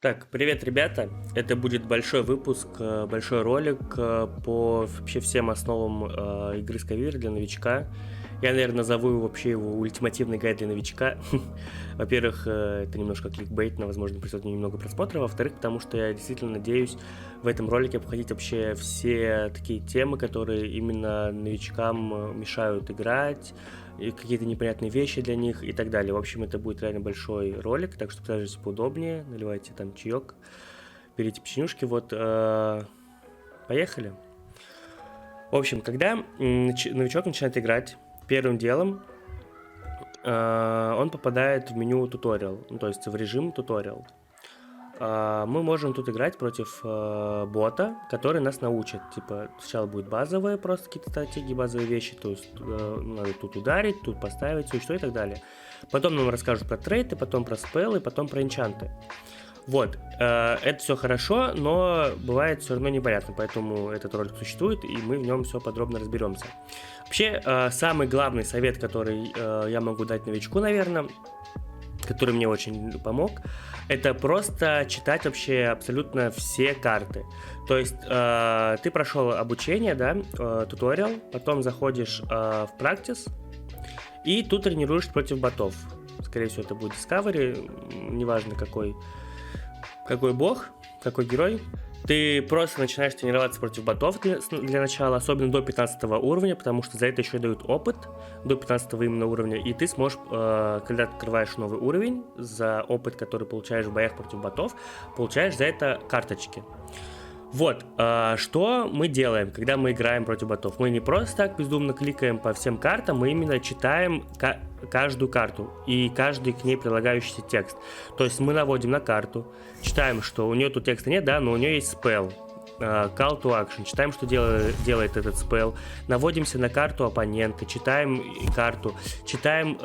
Так, привет, ребята! Это будет большой выпуск, большой ролик по вообще всем основам игры Skyvir для новичка. Я, наверное, назову вообще его ультимативный гайд для новичка. Во-первых, это немножко кликбейтно, возможно, придет немного просмотра. Во-вторых, потому что я действительно надеюсь в этом ролике обходить вообще все такие темы, которые именно новичкам мешают играть, и какие-то непонятные вещи для них и так далее. В общем, это будет реально большой ролик, так что саживайтесь поудобнее, наливайте там чаек, берите печенюшки, вот, поехали. В общем, когда новичок начинает играть, первым делом он попадает в меню туториал, ну, то есть в режим туториал. Мы можем тут играть против бота, который нас научит. Типа, сначала будет базовые просто какие-то стратегии, базовые вещи, то есть надо тут ударить, тут поставить существо и так далее. Потом нам расскажут про трейты, потом про спеллы, потом про энчанты. Вот, это все хорошо, но бывает все равно непонятно, поэтому этот ролик существует, и мы в нем все подробно разберемся. Вообще, самый главный совет, который я могу дать новичку, наверное, который мне очень помог, это просто читать вообще абсолютно все карты. То есть ты прошел обучение, да, туториал, потом заходишь в practice, и тут тренируешься против ботов. Скорее всего, это будет Discovery, неважно какой бог, какой герой. Ты просто начинаешь тренироваться против ботов для начала, особенно до 15 уровня, потому что за это еще дают опыт до 15 именно уровня, и ты сможешь, когда открываешь новый уровень, за опыт, который получаешь в боях против ботов, получаешь за это карточки. Вот, что мы делаем, когда мы играем против ботов? Мы не просто так бездумно кликаем по всем картам, мы именно читаем каждую карту и каждый к ней прилагающийся текст. То есть мы наводим на карту, читаем, что у нее тут текста нет, да, но у нее есть спелл. Call to action, читаем, что делает этот спелл, наводимся на карту оппонента, читаем карту, читаем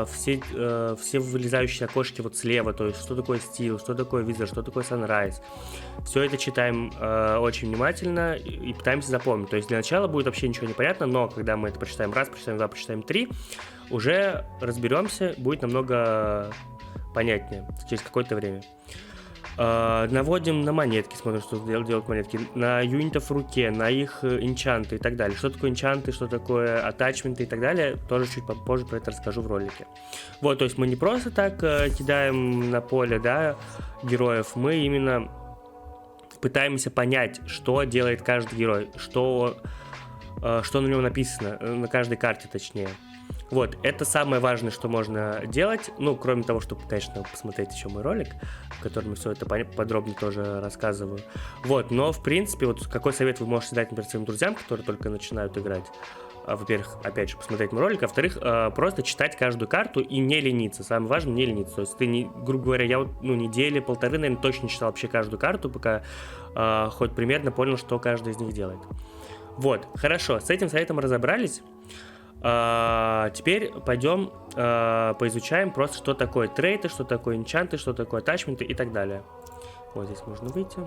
все вылезающие окошки вот слева, то есть что такое стил, что такое визор, что такое sunrise. Все это читаем очень внимательно и пытаемся запомнить. То есть для начала будет вообще ничего не понятно, но когда мы это прочитаем раз, прочитаем два, прочитаем три, уже разберемся, будет намного понятнее через какое-то время. Наводим на монетки, смотрим, что делают монетки, на юнитов в руке, на их энчанты и так далее. Что такое энчанты, что такое атачменты и так далее, тоже чуть попозже про это расскажу в ролике. Вот, то есть мы не просто так кидаем на поле, да, героев, мы именно пытаемся понять, что делает каждый герой, что на нем написано, на каждой карте точнее. Вот, это самое важное, что можно делать, ну, кроме того, чтобы, конечно, посмотреть еще мой ролик, в котором я все это подробно тоже рассказываю. Вот, но, в принципе, вот какой совет вы можете дать, например, своим друзьям, которые только начинают играть? Во-первых, опять же, посмотреть мой ролик, а во-вторых, просто читать каждую карту и не лениться. Самое важное, не лениться. То есть ты, грубо говоря, я вот, недели, полторы, наверное, точно читал вообще каждую карту, пока хоть примерно понял, что каждая из них делает. Вот, хорошо, с этим советом разобрались. Теперь пойдем поизучаем просто, что такое трейты, что такое энчанты, что такое атачменты и так далее. Вот здесь можно выйти.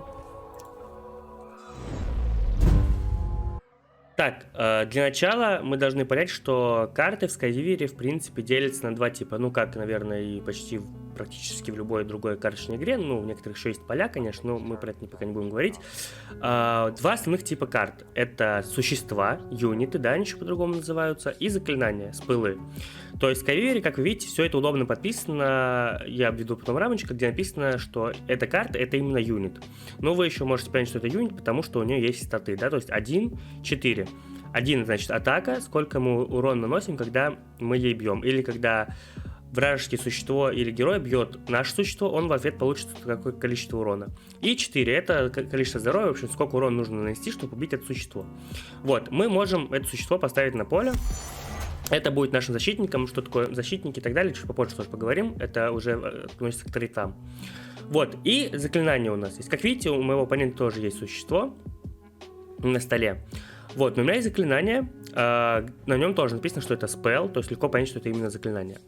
Так, для начала мы должны понять, что карты в Skyvir в принципе делятся на два типа. Ну, как, наверное, и почти практически в любой другой карточной игре. Ну, в некоторых еще есть поля, конечно, но мы про это пока не будем говорить. Два основных типа карт. Это существа, юниты, да, они еще по-другому называются, и заклинания, спылы. То есть в Skyvir, как вы видите, все это удобно подписано. Я обведу потом рамочку, где написано, что эта карта это именно юнит. Но вы еще можете понять, что это юнит, потому что у нее есть статы, да, то есть 1, 4. 1, значит, атака, сколько мы урон наносим, когда мы ей бьем. Или когда вражеское существо или герой бьет наше существо, он в ответ получит какое количество урона. И 4, это количество здоровья, в общем, сколько урона нужно нанести, чтобы убить это существо. Вот, мы можем это существо поставить на поле. Это будет нашим защитником, что такое защитники и так далее, чуть попозже тоже поговорим, это уже относится к трейтам. Вот, и заклинание у нас есть. Как видите, у моего оппонента тоже есть существо на столе. Вот, но у меня есть заклинание, на нем тоже написано, что это spell, то есть легко понять, что это именно заклинание.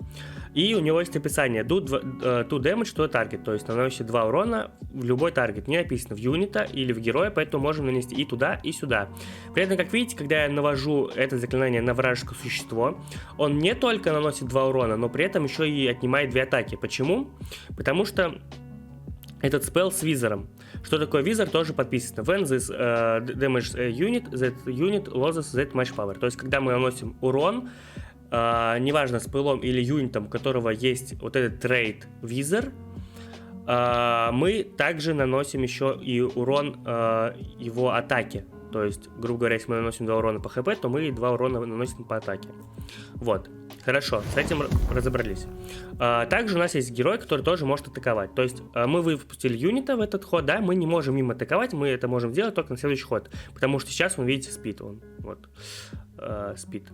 И у него есть описание do damage to a target, то есть наносит 2 урона в любой таргет. Не написано в юнита или в героя, поэтому можем нанести и туда, и сюда. При этом, как видите, когда я навожу это заклинание на вражеское существо, он не только наносит 2 урона, но при этом еще и отнимает 2 атаки. Почему? Потому что этот спелл с визором. Что такое визор, тоже подписано. When this damage unit, that unit loses that much power. То есть, когда мы наносим урон, неважно, спеллом или юнитом, у которого есть вот этот трейд визор, мы также наносим еще и урон его атаке. То есть, грубо говоря, если мы наносим 2 урона по хп, то мы 2 урона наносим по атаке. Вот. Хорошо, с этим разобрались. Также у нас есть герой, который тоже может атаковать. То есть мы выпустили юнита в этот ход, да, мы не можем им атаковать, мы это можем сделать только на следующий ход. Потому что сейчас, вы видите, спит он. Вот. Спит.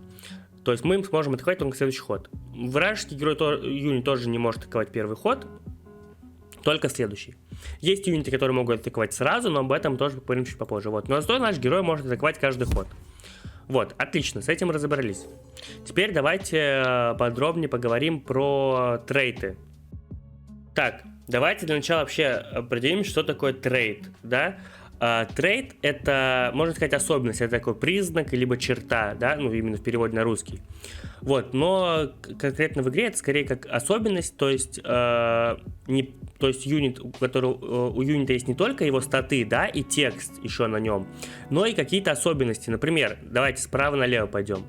То есть мы им сможем атаковать только на следующий ход. Вражеский герой юнит тоже не может атаковать первый ход, только следующий. Есть юниты, которые могут атаковать сразу, но об этом тоже поговорим чуть попозже. Вот. Но зато наш герой может атаковать каждый ход. Вот, отлично, с этим разобрались. Теперь давайте подробнее поговорим про трейты. Так, давайте для начала вообще определим, что такое трейд, да? Трейд — это, можно сказать, особенность, это такой признак, либо черта, да, ну, именно в переводе на русский. Вот, но конкретно в игре это скорее как особенность, то есть, юнит, у юнита есть не только его статы, да, и текст еще на нем, но и какие-то особенности. Например, давайте справа налево пойдем.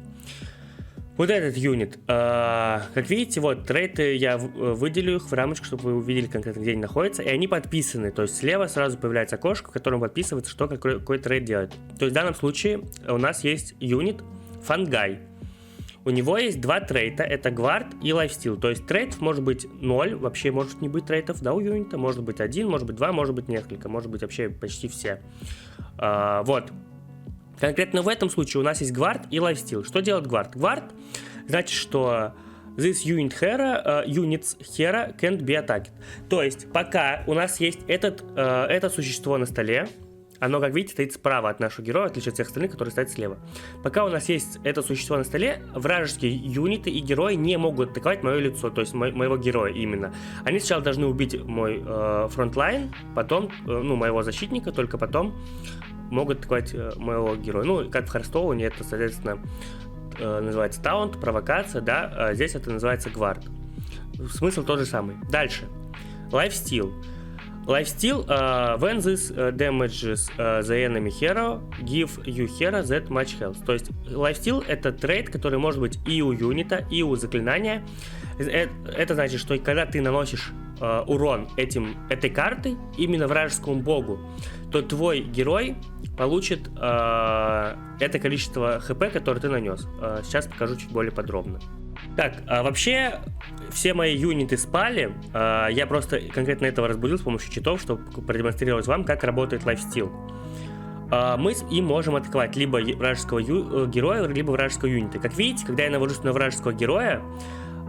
Вот этот юнит, как видите, вот трейты, я выделю их в рамочку, чтобы вы увидели конкретно, где они находятся, и они подписаны, то есть слева сразу появляется окошко, в котором подписывается, что какой трейд делает. То есть в данном случае у нас есть юнит Фангай. У него есть 2 трейта, это гвард и лайфстил, то есть трейтов может быть 0, вообще может не быть трейтов, да, у юнита, может быть 1, может быть 2, может быть несколько, может быть вообще почти все. Вот. Конкретно в этом случае у нас есть гвард и лайфстил. Что делает гвард? Гвард значит, что this units hero can't be attacked. То есть, пока у нас есть это существо на столе, оно, как видите, стоит справа от нашего героя, в отличие от всех остальных, которые стоят слева. Пока у нас есть это существо на столе, вражеские юниты и герои не могут атаковать мое лицо, то есть моего героя именно. Они сначала должны убить мой фронтлайн, потом, моего защитника, только потом могут атаковать моего героя. Ну, как в Харстоуне, это, соответственно, называется таунт, провокация, да, а здесь это называется гвард. Смысл тот же самый. Дальше. Lifesteal. Lifesteal, when this damages the enemy hero, give you hero that much health. То есть Lifesteal — это трейд, который может быть и у юнита, и у заклинания. Это значит, что когда ты наносишь урон этой картой именно вражескому богу, то твой герой получит это количество хп, которое ты нанес. Сейчас покажу чуть более подробно. Так, вообще все мои юниты спали. Я просто конкретно этого разбудил с помощью читов, чтобы продемонстрировать вам, как работает лайфстил. Мы им можем атаковать либо вражеского героя, либо вражеского юнита. Как видите, когда я навожусь на вражеского героя,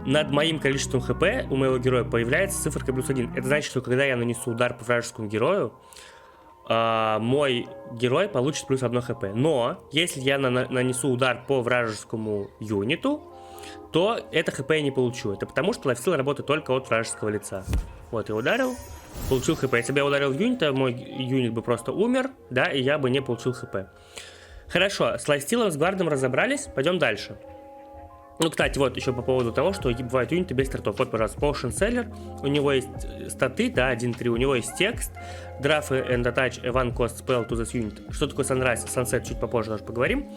над моим количеством хп у моего героя появляется циферка +1. Это значит, что когда я нанесу удар по вражескому герою, мой герой получит +1 хп. Но если я нанесу удар по вражескому юниту, то это хп я не получу. Это потому, что лайфстил работает только от вражеского лица. Вот, я ударил, получил хп. Если бы я ударил в юнита, мой юнит бы просто умер, да, и я бы не получил хп. Хорошо, с лайфстилом, с гвардом разобрались, пойдем дальше. Ну, кстати, вот еще по поводу того, что бывают юниты без стартов. Вот, пожалуйста, Potion Seller, у него есть статы, да, 1-3, у него есть текст, Draft and Attach one cost spell to this unit. Что такое Sunrise, Sunset, чуть попозже тоже поговорим.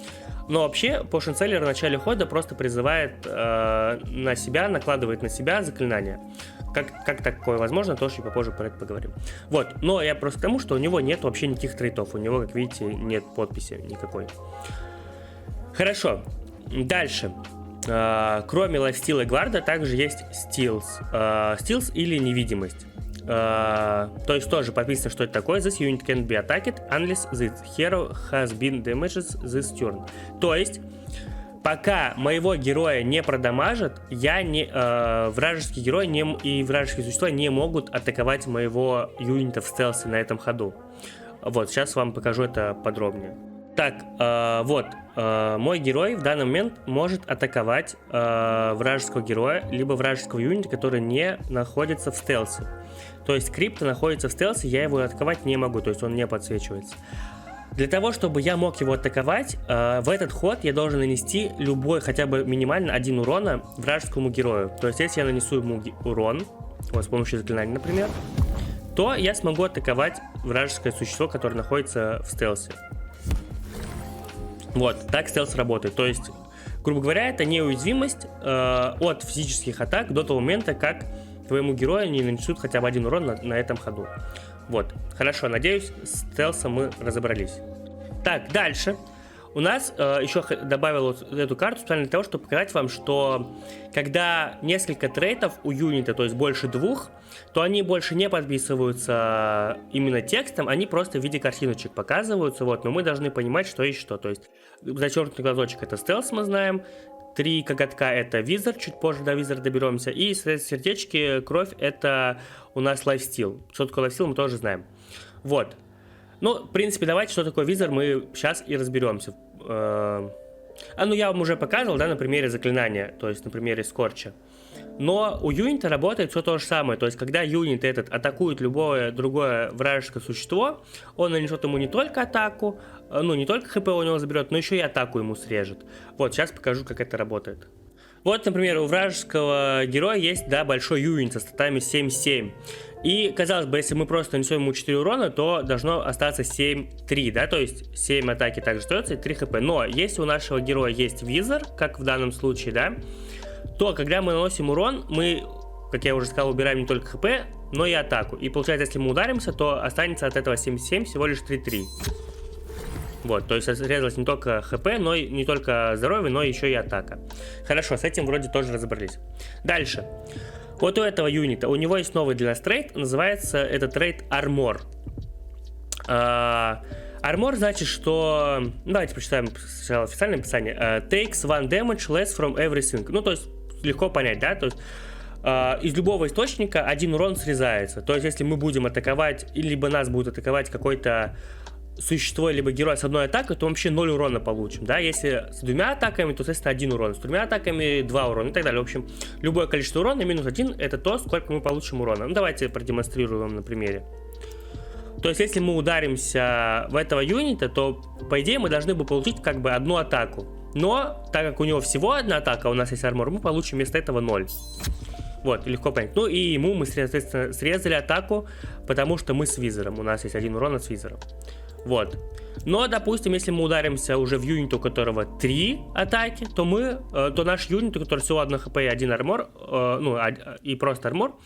Но вообще, Potion Seller в начале хода просто призывает на себя, накладывает на себя заклинание. Как такое возможно, тоже чуть попозже про это поговорим. Вот, но я просто к тому, что у него нет вообще никаких трейтов, у него, как видите, нет подписи никакой. Хорошо, дальше. Кроме лайфстила и гварда, также есть стилс. Стилс или невидимость. То есть тоже подписано, что это такое. This unit can be attacked unless the hero has been damaged this turn. То есть, пока моего героя не продамажат, вражеский герой и вражеские существа не могут атаковать моего юнита в стелсе на этом ходу. Вот, сейчас вам покажу это подробнее. Так, мой герой в данный момент может атаковать вражеского героя, либо вражеского юнита, который не находится в стелсе. То есть крипто находится в стелсе, я его атаковать не могу, то есть он не подсвечивается. Для того, чтобы я мог его атаковать, в этот ход я должен нанести любой, хотя бы минимально 1 урона вражескому герою. То есть если я нанесу ему урон, вот с помощью заклинания, например, то я смогу атаковать вражеское существо, которое находится в стелсе. Вот, так стелс работает. То есть, грубо говоря, это неуязвимость от физических атак до того момента, как твоему герою не нанесут хотя бы один урон на этом ходу. Вот, хорошо, надеюсь, с стелсом мы разобрались. Так, дальше. У нас еще добавил вот эту карту специально для того, чтобы показать вам, что когда несколько трейтов у юнита, то есть больше двух, то они больше не подписываются именно текстом, они просто в виде картиночек показываются, вот, но мы должны понимать, что есть что. То есть зачеркнутый глазочек — это стелс, мы знаем, 3 коготка — это визард, чуть позже до визарда доберемся, и сердечки, кровь — это у нас лайфстил. Что такое лайфстил, мы тоже знаем. Вот. Ну, в принципе, давайте, что такое визар, мы сейчас и разберемся. Ну, я вам уже показывал, да, на примере заклинания, то есть на примере скорча. Но у юнита работает все то же самое. То есть, когда юнит этот атакует любое другое вражеское существо, он нанесет ему не только атаку, ну, не только хп у него заберет, но еще и атаку ему срежет. Вот, сейчас покажу, как это работает. Вот, например, у вражеского героя есть, да, большой юнит со статами 7-7. И, казалось бы, если мы просто нанесем ему 4 урона, то должно остаться 7-3, да, то есть 7 атаки также остается и 3 хп. Но если у нашего героя есть визор, как в данном случае, да, то когда мы наносим урон, мы, как я уже сказал, убираем не только хп, но и атаку. И получается, если мы ударимся, то останется от этого 7-7 всего лишь 3-3. Вот, то есть срезалось не только хп, но и не только здоровье, но еще и атака. Хорошо, с этим вроде тоже разобрались. Дальше. Вот у этого юнита, у него есть новый для нас трейд, называется этот трейд Armor. Armor значит, что... Давайте прочитаем сначала официальное описание. Takes one damage less from everything. Ну, то есть, легко понять, да? То есть, из любого источника один урон срезается. То есть, если мы будем атаковать, либо нас будет атаковать какой-то существо, либо герой с одной атакой, то вообще 0 урона получим, да, если с 2 атаками, то, соответственно, 1 урон, с 3 атаками 2 урона и так далее. В общем, любое количество урона минус 1 это то, сколько мы получим урона. Ну, давайте продемонстрирую вам на примере. То есть, если мы ударимся в этого юнита, то, по идее, мы должны бы получить как бы одну атаку. Но, так как у него всего одна атака, у нас есть армор, мы получим вместо этого 0. Вот, легко понять. Ну, и ему мы, соответственно, срезали атаку, потому что мы с визором. У нас есть 1 урон с визором. Вот. Но, допустим, если мы ударимся уже в юнит, у которого 3 атаки, то наш юнит, у которого всего 1 хп и 1 армор, и просто армор,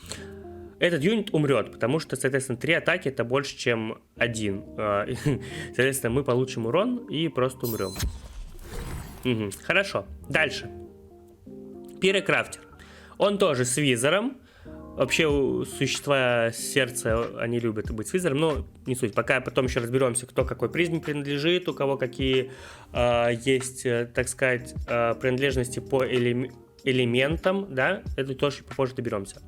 этот юнит умрет, потому что, соответственно, 3 атаки это больше, чем 1. Соответственно, мы получим урон и просто умрем. Угу. Хорошо. Дальше. Пирокрафтер. Он тоже с визором. Вообще существа сердца, они любят быть с визором, но не суть. Пока потом еще разберемся, кто какой призме принадлежит, у кого какие есть, так сказать, принадлежности по элементам, да, это тоже попозже доберемся.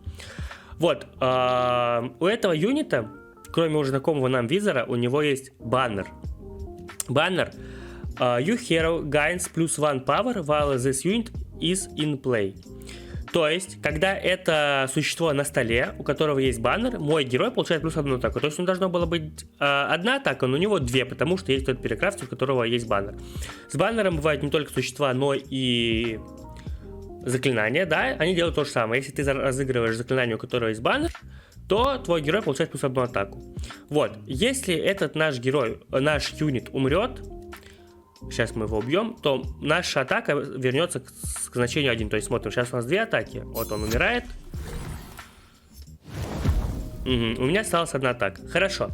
Вот, у этого юнита, кроме уже знакомого нам визора, у него есть баннер. Баннер You hero gains +1 power while this unit is in play. То есть, когда это существо на столе, у которого есть баннер, мой герой получает +1 атаку. То есть, у него должно было быть одна атака, но у него 2, потому что есть тот пирокрафтер, у которого есть баннер. С баннером бывают не только существа, но и заклинания, да, они делают то же самое. Если ты разыгрываешь заклинание, у которого есть баннер, то твой герой получает +1 атаку. Вот, если этот наш герой, наш юнит умрет, сейчас мы его убьем, то наша атака вернется к значению 1. То есть смотрим, сейчас у нас 2 атаки. Вот он умирает. У меня осталась 1 атака. Хорошо.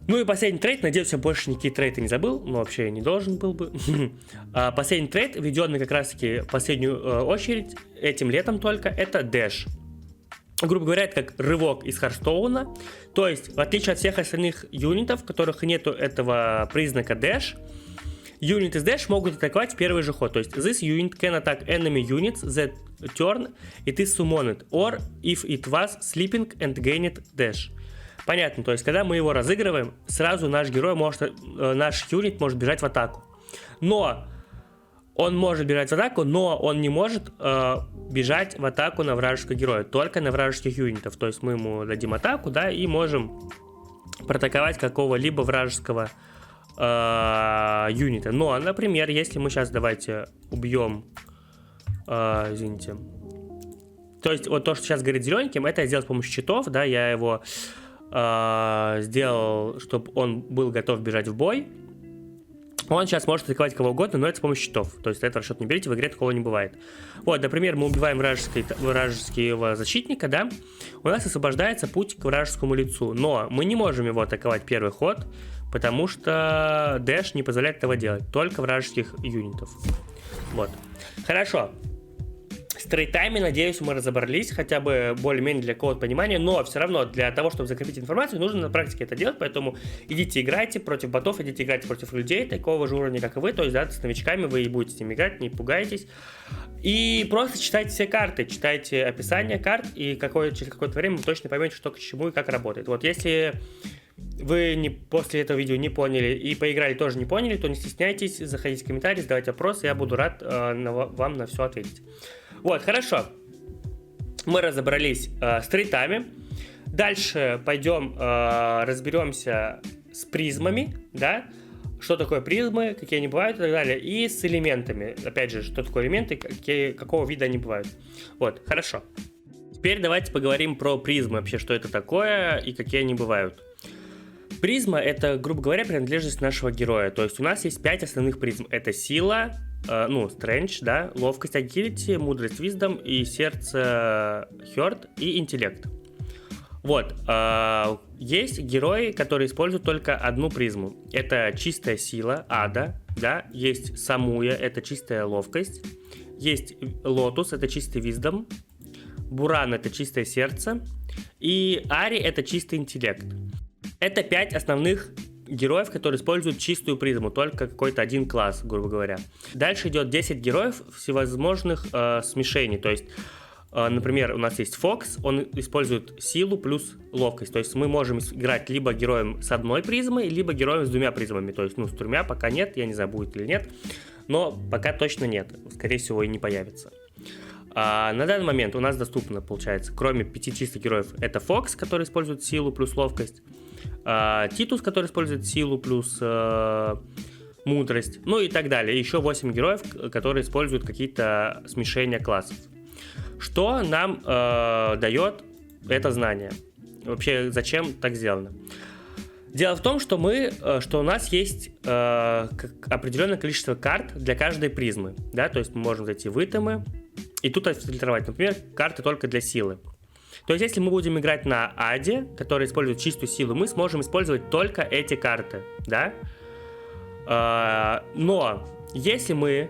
Ну и последний трейд. Надеюсь, я больше никакие трейды не забыл. Но вообще я не должен был бы. Последний трейд, введенный как раз таки в последнюю очередь, этим летом только, это Dash. Грубо говоря, это как рывок из Харстоуна. То есть, в отличие от всех остальных юнитов, в которых нету этого признака Dash, юниты с Dash могут атаковать в первый же ход. То есть, this unit can attack enemy units that turn it is summoned, or if it was sleeping and gained Dash. Понятно, то есть, когда мы его разыгрываем, сразу наш герой наш юнит может бежать в атаку. Но он может бежать в атаку, но он не может бежать в атаку на вражеского героя, только на вражеских юнитов. То есть мы ему дадим атаку, да, и можем проатаковать какого-либо вражеского юнита. Но, например, если мы сейчас давайте убьем, извините, То есть вот то, что сейчас горит зелененьким, это я сделал с помощью читов, да, я его сделал, чтобы он был готов бежать в бой. Он сейчас может атаковать кого угодно, но это с помощью щитов. То есть это в расчет не берите, в игре такого не бывает. Вот, например, мы убиваем вражеского защитника, да, у нас освобождается путь к вражескому лицу. Но мы не можем его атаковать первый ход, потому что дэш не позволяет этого делать. Только вражеских юнитов. Вот. Хорошо. С трейтами, надеюсь, мы разобрались, хотя бы более-менее для какого-то понимания, но все равно для того, чтобы закрепить информацию, нужно на практике это делать, поэтому идите играйте против ботов, идите играйте против людей такого же уровня, как и вы, то есть, да, с новичками вы и будете с ними играть, не пугайтесь, и просто читайте все карты, читайте описание карт, и через какое-то время вы точно поймете, что к чему и как работает. Вот, если вы после этого видео не поняли и поиграли тоже не поняли, то не стесняйтесь, заходите в комментарии, задавайте вопросы, я буду рад вам на все ответить. Вот, хорошо. Мы разобрались с трейтами. Дальше пойдем разберемся с призмами, да? Что такое призмы, какие они бывают и так далее. И с элементами. Опять же, что такое элементы, какого вида они бывают. Вот, хорошо. Теперь давайте поговорим про призмы, вообще, что это такое и какие они бывают. Призма — это, грубо говоря, принадлежность нашего героя. То есть у нас есть 5 основных призм. Это сила, стрендж, да, ловкость, агилити, мудрость, виздом и сердце, хёрд и интеллект. Вот, есть герои, которые используют только одну призму. Это чистая сила, ада, да, есть самуя, это чистая ловкость, есть лотус, это чистый виздом, буран — это чистое сердце, и ари — это чистый интеллект. Это 5 основных героев, которые используют чистую призму, только какой-то один класс, грубо говоря. Дальше идет 10 героев всевозможных смешений, то есть, например, у нас есть Фокс, он использует силу плюс ловкость, то есть мы можем играть либо героем с одной призмой, либо героем с 2 призмами, то есть, с 3 пока нет, я не знаю, будет или нет, но пока точно нет, скорее всего и не появится. На данный момент у нас доступно, получается, кроме 5 чистых героев, это Фокс, который использует силу плюс ловкость, Титус, который использует силу плюс мудрость, ну и так далее. Еще 8 героев, которые используют какие-то смешения классов. Что нам дает это знание? Вообще, зачем так сделано? Дело в том, что у нас есть определенное количество карт для каждой призмы, да, то есть мы можем зайти в итемы и тут отфильтровать, например, карты только для силы. То есть, если мы будем играть на аде, который использует чистую силу, мы сможем использовать только эти карты, да? Но если мы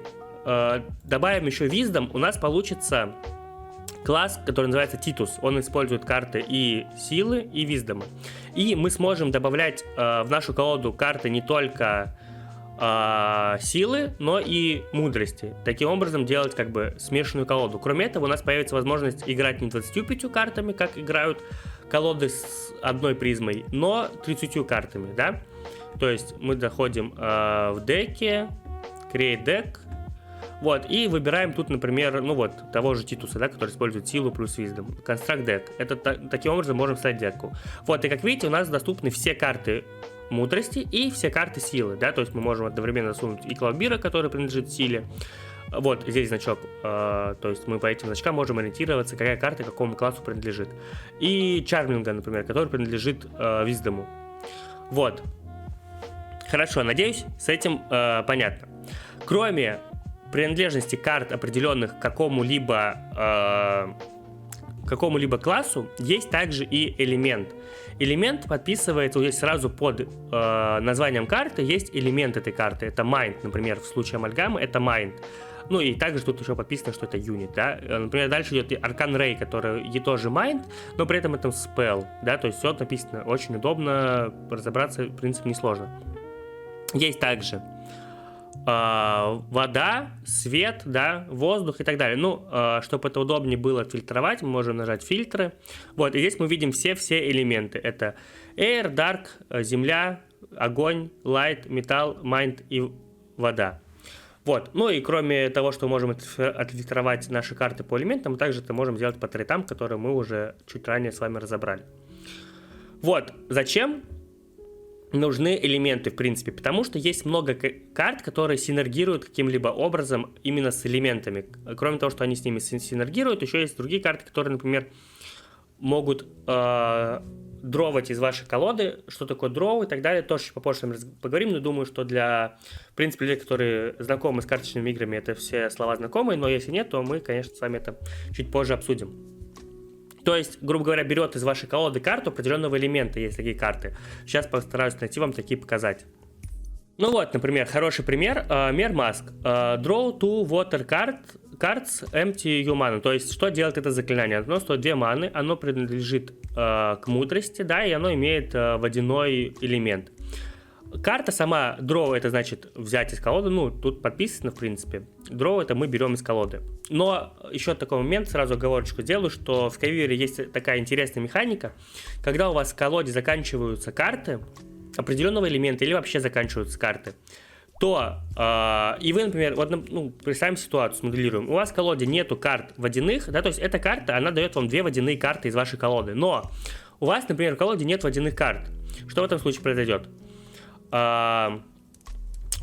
добавим еще виздом, у нас получится класс, который называется Титус. Он использует карты и силы, и виздома. И мы сможем добавлять в нашу колоду карты не только силы, но и мудрости. Таким образом делать как бы смешанную колоду. Кроме этого, у нас появится возможность играть не 25 картами, как играют колоды с одной призмой, но 30 картами, да? То есть мы заходим в деки, create deck, вот, и выбираем тут, например, того же Титуса, да, который использует силу плюс виздом. Construct deck. Это таким образом можем стать деку. Вот, и как видите, у нас доступны все карты мудрости и все карты силы, да, то есть мы можем одновременно засунуть и Клаубира, который принадлежит силе. Вот здесь значок, то есть мы по этим значкам можем ориентироваться, какая карта какому классу принадлежит. И Чарминга, например, который принадлежит виздому. Вот. Хорошо, надеюсь, с этим понятно. Кроме принадлежности карт, определенных к какому-либо классу, есть также и элемент. Элемент подписывается, вот здесь сразу под названием карты есть элемент этой карты. Это Mind, например, в случае амальгамы это Mind. Ну и также тут еще подписано, что это Unit, да. Например, дальше идет Arcane Ray, который и тоже Mind, но при этом это Spell, да, то есть все написано очень удобно, разобраться, в принципе, несложно. Есть также вода, свет, да, воздух и так далее. Ну, чтобы это удобнее было фильтровать, мы можем нажать фильтры. Вот, и здесь мы видим все элементы. Это Air, Dark, земля, огонь, Light, металл, Mind и вода. Вот, ну и кроме того, что мы можем отфильтровать наши карты по элементам, мы также это можем сделать по трейтам, которые мы уже чуть ранее с вами разобрали. Вот, зачем нужны элементы, в принципе, потому что есть много карт, которые синергируют каким-либо образом именно с элементами. Кроме того, что они с ними синергируют, еще есть другие карты, которые, например, могут дровать из вашей колоды. Что такое дроу и так далее, тоже попозже поговорим, но думаю, что для, в принципе, людей, которые знакомы с карточными играми, это все слова знакомые, но если нет, то мы, конечно, с вами это чуть позже обсудим. То есть, грубо говоря, берет из вашей колоды карту определенного элемента, есть такие карты. Сейчас постараюсь найти вам такие показать. Ну вот, например, хороший пример, Мир Маск. Draw two water cards empty your mana. То есть, что делает это заклинание? Оно стоит 2 маны, оно принадлежит к мудрости, да, и оно имеет водяной элемент. Карта сама, draw, это значит взять из колоды, ну, тут подписано, в принципе. Draw это мы берем из колоды. Но еще такой момент, сразу оговорочку сделаю, что в Skyviewer есть такая интересная механика, когда у вас в колоде заканчиваются карты определенного элемента или вообще заканчиваются карты, то, и вы, например, вот, ну, представим ситуацию, смоделируем, у вас в колоде нету карт водяных, да, то есть эта карта, она дает вам 2 водяные карты из вашей колоды, но у вас, например, в колоде нет водяных карт. Что в этом случае произойдет?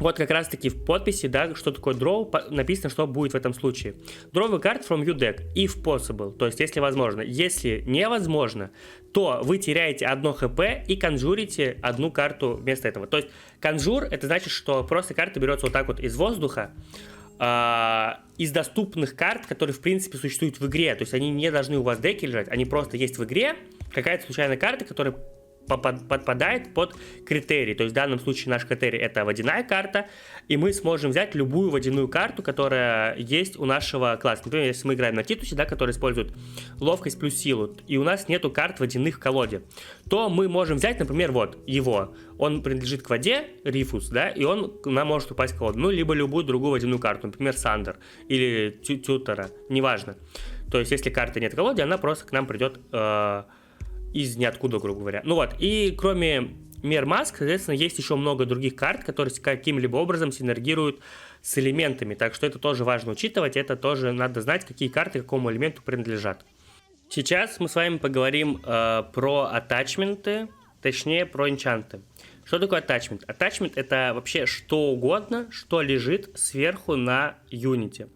Вот как раз таки в подписи, да, что такое draw, написано, что будет в этом случае. Draw a card from your deck, if possible, то есть если возможно. Если невозможно, то вы теряете 1 хп и конжурите 1 карту вместо этого. То есть конжур, это значит, что просто карта берется вот так вот из воздуха, из доступных карт, которые в принципе существуют в игре. То есть они не должны у вас в деке лежать, они просто есть в игре. Какая-то случайная карта, которая подпадает под критерий. То есть в данном случае наш критерий это водяная карта, и мы сможем взять любую водяную карту, которая есть у нашего класса. Например, если мы играем на Титусе, да, который использует ловкость плюс силу, и у нас нету карт водяных в колоде, то мы можем взять, например, вот его. Он принадлежит к воде, Рифус, да, и он нам может упасть в колоду. Ну, либо любую другую водяную карту, например, Сандер или Тютора, неважно. То есть, если карты нет в колоде, она просто к нам придет из ниоткуда, грубо говоря. Ну вот, и кроме Мир Маск, соответственно, есть еще много других карт, которые каким-либо образом синергируют с элементами. Так что это тоже важно учитывать, это тоже надо знать, какие карты какому элементу принадлежат. Сейчас мы с вами поговорим про атачменты, точнее про энчанты. Что такое атачмент? Атачмент это вообще что угодно, что лежит сверху на юните.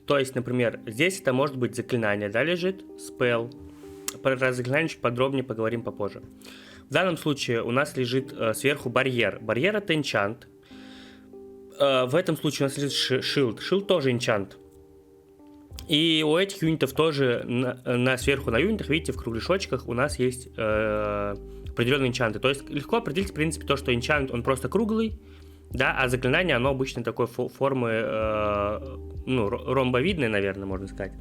То есть, например, здесь это может быть заклинание, да, лежит, спелл. Про заклинание чуть подробнее поговорим попозже. В данном случае у нас лежит сверху барьер. Барьер это энчант. В этом случае у нас лежит шилд. Шилд тоже энчант. И у этих юнитов тоже сверху на юнитах, видите, в кругляшочках у нас есть определенные энчанты. То есть легко определить, в принципе, то, что энчант, он просто круглый, да, а заклинание, оно обычно такой формы, ну, ромбовидной, наверное, можно сказать.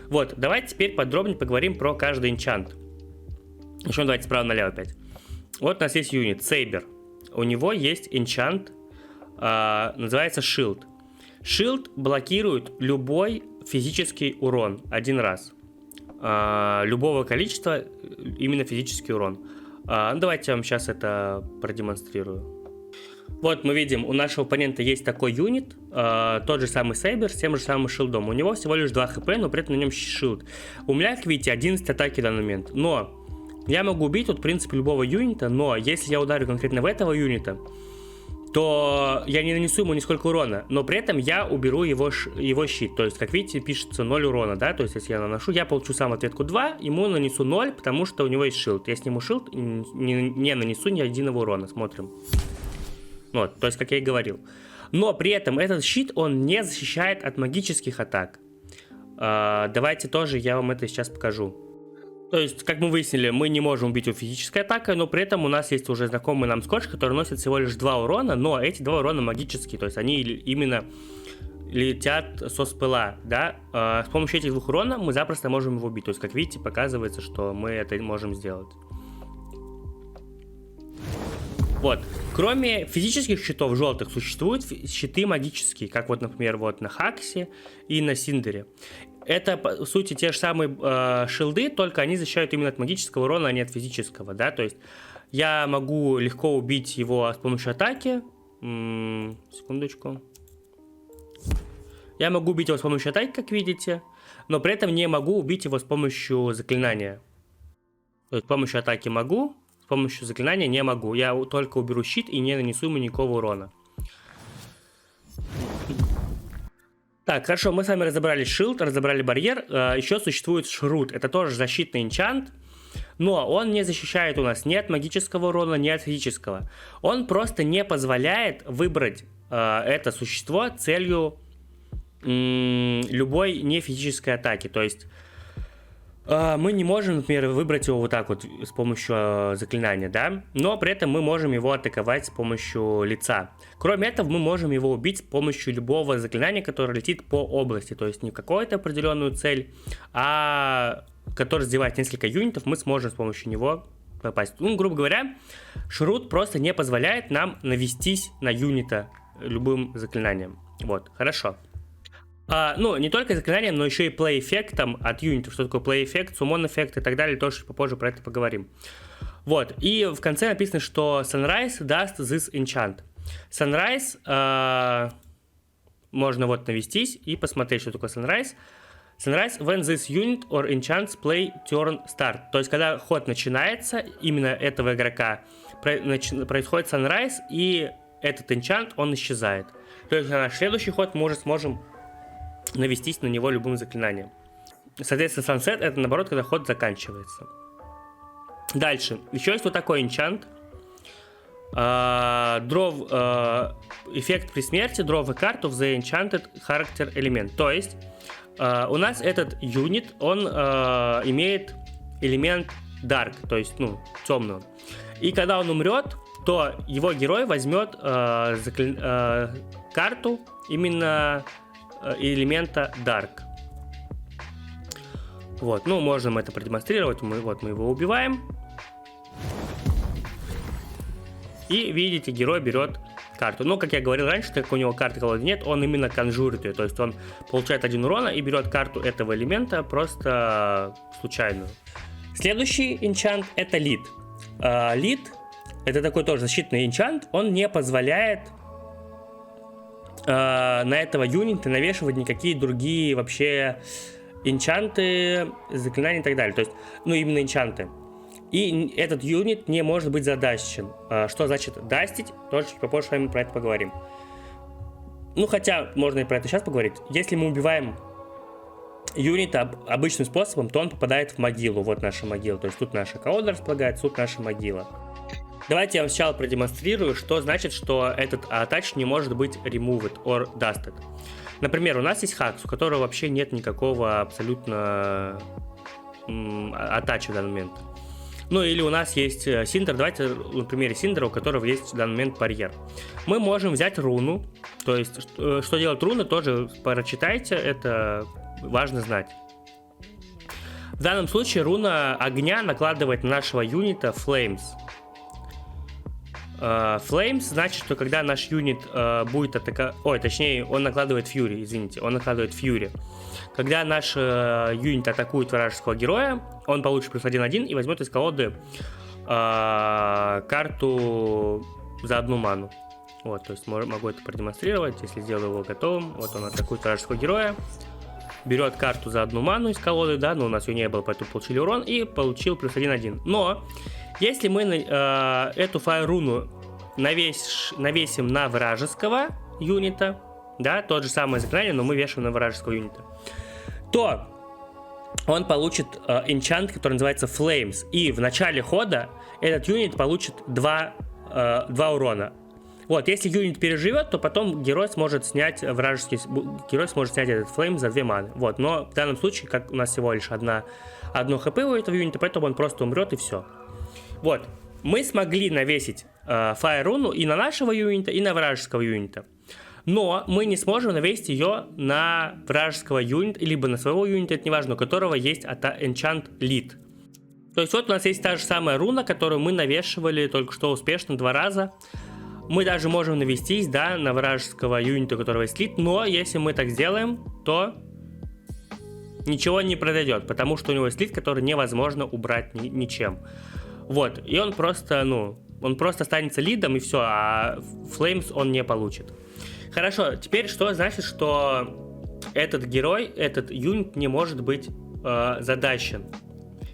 Вот, давайте теперь подробнее поговорим про каждый энчант. Еще давайте справа налево опять. Вот у нас есть юнит, Сейбер. У него есть энчант, называется Shield. Shield блокирует любой физический урон один раз. Любого количества, именно физический урон. Давайте я вам сейчас это продемонстрирую. Вот мы видим, у нашего оппонента есть такой юнит, тот же самый Сейбер с тем же самым шилдом. У него всего лишь 2 хп, но при этом на нем шилд. У меня, как видите, 11 атаки в данный момент. Но я могу убить, вот, в принципе, любого юнита, но если я ударю конкретно в этого юнита, то я не нанесу ему нисколько урона, но при этом я уберу его щит. То есть, как видите, пишется 0 урона, да, то есть, если я наношу, я получу сам ответку 2, ему нанесу 0, потому что у него есть шилд. Я сниму шилд, не нанесу ни единого урона, смотрим. Вот, то есть, как я и говорил. Но при этом этот щит, он не защищает от магических атак. Давайте тоже я вам это сейчас покажу. То есть, как мы выяснили, мы не можем убить его физической атакой, но при этом у нас есть уже знакомый нам скотч, который носит всего лишь 2 урона, но эти 2 урона магические, то есть они именно летят со спыла, да. С помощью этих 2 урона мы запросто можем его убить. То есть, как видите, показывается, что мы это можем сделать. Вот. Кроме физических щитов желтых, существуют щиты магические, как вот, например, вот на Хаксе и на Синдере. Это, по сути, те же самые шилды, только они защищают именно от магического урона, а не от физического, да, то есть я могу легко убить его с помощью атаки. Секундочку. Я могу убить его с помощью атаки, как видите, но при этом не могу убить его с помощью заклинания. То есть с помощью атаки могу, с помощью заклинания не могу. Я только уберу щит и не нанесу ему никакого урона. Так, хорошо, мы с вами разобрали шилд, разобрали барьер. Еще существует шрут. Это тоже защитный энчант. Но он не защищает у нас ни от магического урона, ни от физического. Он просто не позволяет выбрать это существо целью любой не физической атаки. То есть мы не можем, например, выбрать его вот так вот с помощью заклинания, да? Но при этом мы можем его атаковать с помощью лица. Кроме этого, мы можем его убить с помощью любого заклинания, которое летит по области. То есть не какую-то определенную цель, а который задевает несколько юнитов, мы сможем с помощью него попасть. Ну, грубо говоря, шрут просто не позволяет нам навестись на юнита любым заклинанием. Вот, хорошо. Ну, не только заклинанием, но еще и плей-эффектом от юнитов. Что такое плей-эффект, суммон-эффект и так далее, тоже попозже про это поговорим. Вот, и в конце написано, что Sunrise даст this enchant. Sunrise, можно вот навестись и посмотреть, что такое Sunrise. Sunrise, when this unit or enchants play turn start. То есть, когда ход начинается, именно этого игрока, происходит Sunrise, и этот enchant, он исчезает. То есть, на наш следующий ход мы уже сможем навестись на него любым заклинанием. Соответственно, Sunset — это, наоборот, когда ход заканчивается. Дальше. Еще есть вот такой enchant. Эффект при смерти, draw a card of the enchanted character element. То есть, у нас этот юнит, он имеет элемент dark, то есть, ну, темного. И когда он умрет, то его герой возьмет карту именно элемента dark. Вот, ну, можем это продемонстрировать. Мы его убиваем. И видите, герой берет карту. Но, как я говорил раньше, так как у него карты колоды нет, он именно конжурит ее. То есть он получает 1 урона и берет карту этого элемента просто случайную. Следующий энчант — это лид. Лид — это такой тоже защитный энчант. Он не позволяет на этого юнита навешивать никакие другие вообще энчанты, заклинания и так далее. То есть, ну, именно энчанты. И этот юнит не может быть задащен. Что значит дастить? Тоже чуть попозже с вами про это поговорим. Ну, хотя, можно и про это сейчас поговорить. Если мы убиваем юнита обычным способом, то он попадает в могилу. Вот наша могила. То есть тут наша колода располагается, тут наша могила. Давайте я вам сначала продемонстрирую, что значит, что этот attach не может быть removed or dusted. Например, у нас есть Хакс, у которого вообще нет никакого абсолютно attach в данный момент. Ну или у нас есть Синдер. Давайте на примере Синдера, у которого есть в данный момент барьер. Мы можем взять руну. То есть, что делает руна, тоже прочитайте, это важно знать. В данном случае руна огня накладывает на нашего юнита Flames. Flames значит, что когда наш юнит будет атаковать... Ой, точнее, он накладывает Fury, извините, он накладывает Fury. Когда наш юнит атакует вражеского героя, он получит плюс 1/1 и возьмет из колоды карту за 1 ману. Вот, то есть могу это продемонстрировать, если сделаю его готовым. Вот он атакует вражеского героя, берет карту за 1 ману из колоды, да, но у нас ее не было, поэтому получили урон и получил плюс 1/1. Но если мы эту фаер-руну навесим на вражеского юнита, да, тот же самое заклинание, но мы вешаем на вражеского юнита, то он получит энчант, который называется Flames. И в начале хода этот юнит получит 2 урона. Вот, если юнит переживет, то потом герой сможет снять этот Flame за 2 маны. Вот, но в данном случае, как у нас всего лишь одно хп у этого юнита, поэтому он просто умрет и все. Вот, мы смогли навесить фаер-руну и на нашего юнита, и на вражеского юнита. Но мы не сможем навесить ее на вражеского юнита, либо на своего юнита, это неважно, у которого есть enchant lead. То есть вот у нас есть та же самая руна, которую мы навешивали только что успешно 2 раза. Мы даже можем навестись, да, на вражеского юнита, у которого есть лид, но если мы так сделаем, то ничего не произойдет, потому что у него есть лид, который невозможно убрать ничем. Вот, и он просто, он просто останется лидом и все, а Flames он не получит. Хорошо, теперь что значит, что этот герой, этот юнит не может быть задащен?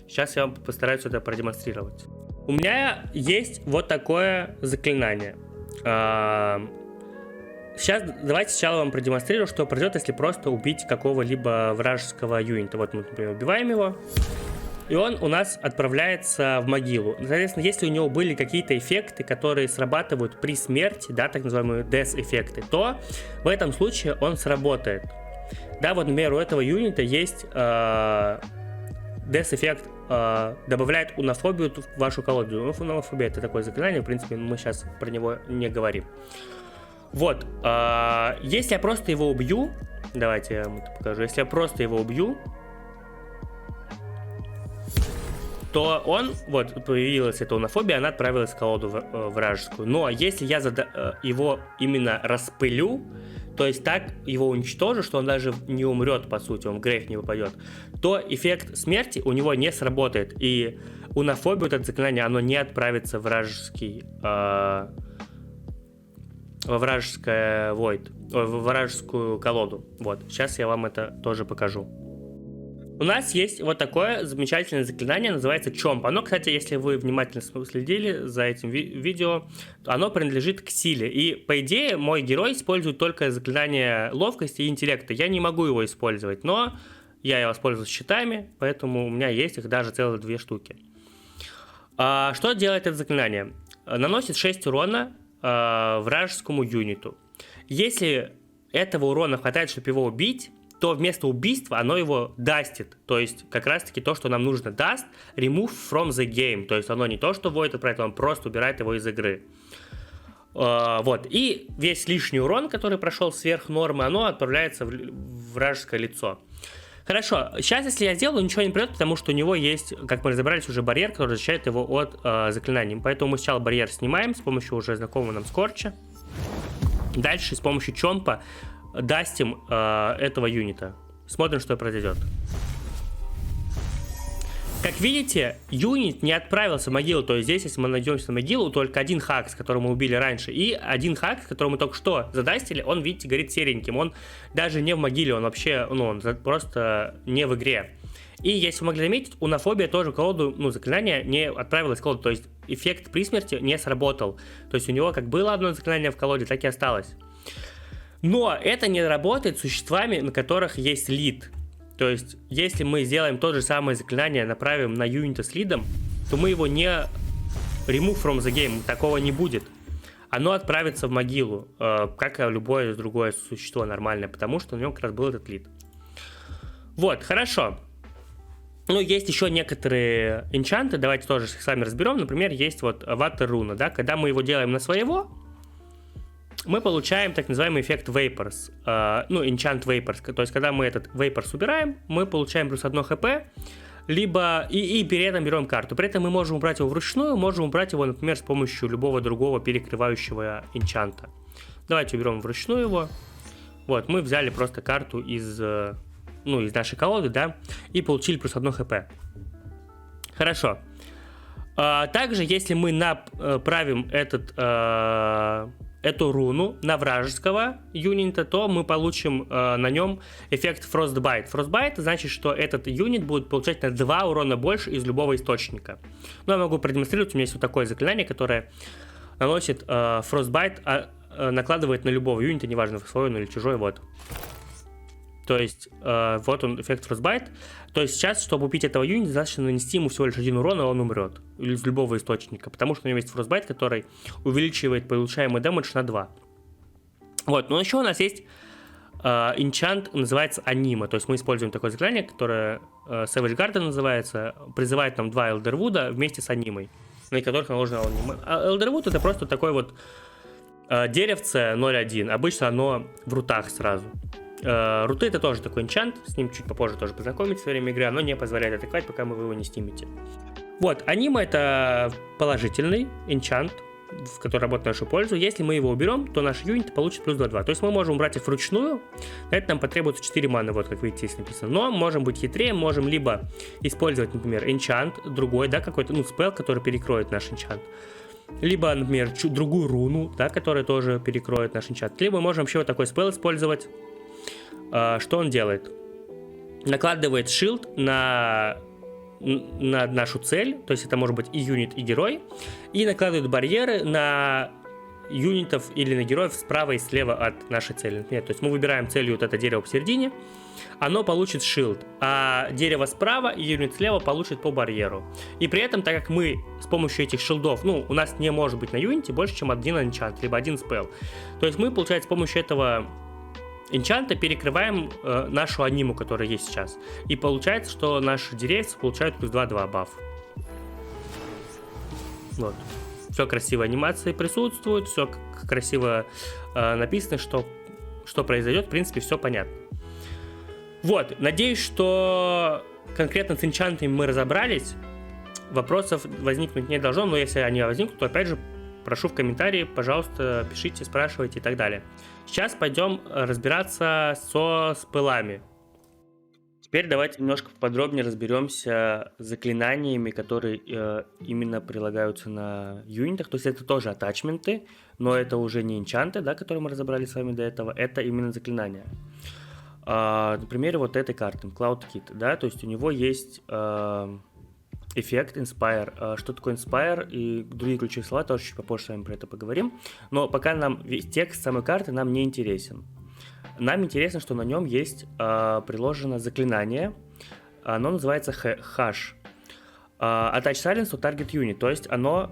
Сейчас я вам постараюсь это продемонстрировать. У меня есть вот такое заклинание. Сейчас давайте сначала вам продемонстрирую, что произойдет, если просто убить какого-либо вражеского юнита. Вот мы, например, убиваем его, и он у нас отправляется в могилу. Соответственно, если у него были какие-то эффекты, которые срабатывают при смерти, да, так называемые death-эффекты, то в этом случае он сработает. Да, вот, например, у этого юнита есть death-эффект, добавляет унофобию в вашу колоду. Унофобия — это такое заклинание, в принципе, мы сейчас про него не говорим. Вот, если я просто его убью, давайте я вам это покажу, если я просто его убью, то он, вот, появилась эта унофобия, она отправилась в колоду вражескую. Но если я его именно распылю, то есть так его уничтожу, что он даже не умрет, по сути, он в грейв не попадет, то эффект смерти у него не сработает. И унофобию, это заклинание, оно не отправится в вражеский... во вражескую колоду. Вот, сейчас я вам это тоже покажу. У нас есть вот такое замечательное заклинание, называется Чомп. Оно, кстати, если вы внимательно следили за этим видео, то оно принадлежит к силе. И, по идее, мой герой использует только заклинание ловкости и интеллекта. Я не могу его использовать, но я его использую с щитами, поэтому у меня есть их даже целых 2 штуки. Что делает это заклинание? Наносит 6 урона вражескому юниту. Если этого урона хватает, чтобы его убить, то вместо убийства оно его дастит. То есть как раз таки то, что нам нужно. Dust remove from the game. То есть оно не то, что void отправит, он просто убирает его из игры. Вот. И весь лишний урон, который прошел сверх нормы, оно отправляется в вражеское лицо. Хорошо, сейчас если я сделаю, ничего не придет, потому что у него есть, как мы разобрались, уже барьер, который защищает его от заклинаний. Поэтому мы сначала барьер снимаем с помощью уже знакомого нам скорча. Дальше с помощью чомпа дастим этого юнита. Смотрим, что произойдет. Как видите, юнит не отправился в могилу. То есть здесь, если мы найдемся на могилу, только один хак, с которым мы убили раньше, и один хак, с которым мы только что задастили, он, видите, горит сереньким. Он даже не в могиле, он вообще, ну, он просто не в игре. И если вы могли заметить, унофобия тоже в колоду, ну, заклинание не отправилось в колоду. То есть эффект при смерти не сработал. То есть у него как было одно заклинание в колоде, так и осталось. Но это не работает с существами, на которых есть лид. То есть, если мы сделаем то же самое заклинание, направим на юнита с лидом, то мы его не remove from the game, такого не будет. Оно отправится в могилу, как и любое другое существо нормальное, потому что у него как раз был этот лид. Вот, хорошо. Ну, есть еще некоторые энчанты, давайте тоже их с вами разберем. Например, есть вот Water Runa, да, когда мы его делаем на своего, мы получаем так называемый эффект Vapors, ну, Enchant Vapors, то есть когда мы этот Vapors убираем, мы получаем плюс 1 хп, либо и при этом берем карту. При этом мы можем убрать его вручную, можем убрать его, например, с помощью любого другого перекрывающего энчанта. Давайте уберем вручную его. Вот, мы взяли просто карту из нашей колоды, да, и получили плюс 1 хп. Хорошо. Также, если мы направим эту руну на вражеского юнита, то мы получим на нем эффект Frostbite. Frostbite значит, что этот юнит будет получать на 2 урона больше из любого источника. Ну, я могу продемонстрировать, у меня есть вот такое заклинание, которое наносит Frostbite, накладывает на любого юнита, неважно, свой он или чужой, вот. То есть, вот он, эффект Frostbite. То есть сейчас, чтобы убить этого юнита, достаточно нанести ему всего лишь 1 урон, и он умрет. Из любого источника. Потому что у него есть Frostbite, который увеличивает получаемый дэмэдж на 2. Вот, но еще у нас есть энчант, называется Анима. То есть мы используем такое заклинание, которое Savage Garden называется. Призывает нам 2 Элдервуда вместе с Анимой, на которых наложено Анима. Элдервуд — это просто такой вот деревце 0.1. Обычно оно в рутах сразу. Руты — это тоже такой энчант, с ним чуть попозже тоже познакомиться во время игры, оно не позволяет атаковать, пока вы его не снимете. Вот, анима — это положительный энчант, который работает в нашу пользу. Если мы его уберем, то наш юнит получит плюс 2-2. То есть мы можем убрать их вручную, на это нам потребуется 4 маны, вот как видите, здесь написано. Но можем быть хитрее, можем либо использовать, например, энчант другой, да, какой-то, спелл, который перекроет наш энчант. Либо, например, другую руну, да, которая тоже перекроет наш энчант. Либо можем вообще вот такой спелл использовать. Что он делает? Накладывает шилд на на нашу цель, то есть это может быть и юнит, и герой, и накладывает барьеры на юнитов или на героев справа и слева от нашей цели. Например, то есть мы выбираем целью вот это дерево посередине, оно получит шилд, а дерево справа и юнит слева получит по барьеру. И при этом, так как мы с помощью этих шилдов, у нас не может быть на юните больше, чем один энчант, либо один спелл. То есть мы, получается, с помощью этого энчанта перекрываем нашу аниму, которая есть сейчас. И получается, что наши деревья получают плюс 2-2 баф. Вот. Все красиво, анимации присутствуют, все красиво написано, что произойдет, в принципе, все понятно. Вот, надеюсь, что конкретно с энчантами мы разобрались, вопросов возникнуть не должно, но если они возникнут, то опять же прошу в комментарии, пожалуйста, пишите, спрашивайте и так далее. Сейчас пойдем разбираться со спеллами. Теперь давайте немножко подробнее разберемся с заклинаниями, которые именно прилагаются на юнитах. То есть это тоже атачменты, но это уже не энчанты, да, которые мы разобрали с вами до этого, это именно заклинания. Например, вот этой карты, Cloud Kit, да, то есть у него есть эффект Inspire. Что такое Inspire и другие ключевые слова, тоже чуть попозже с вами про это поговорим. Но пока нам весь текст самой карты нам не интересен. Нам интересно, что на нем есть приложено заклинание. Оно называется Hash. Attach Silence to Target Unit. То есть оно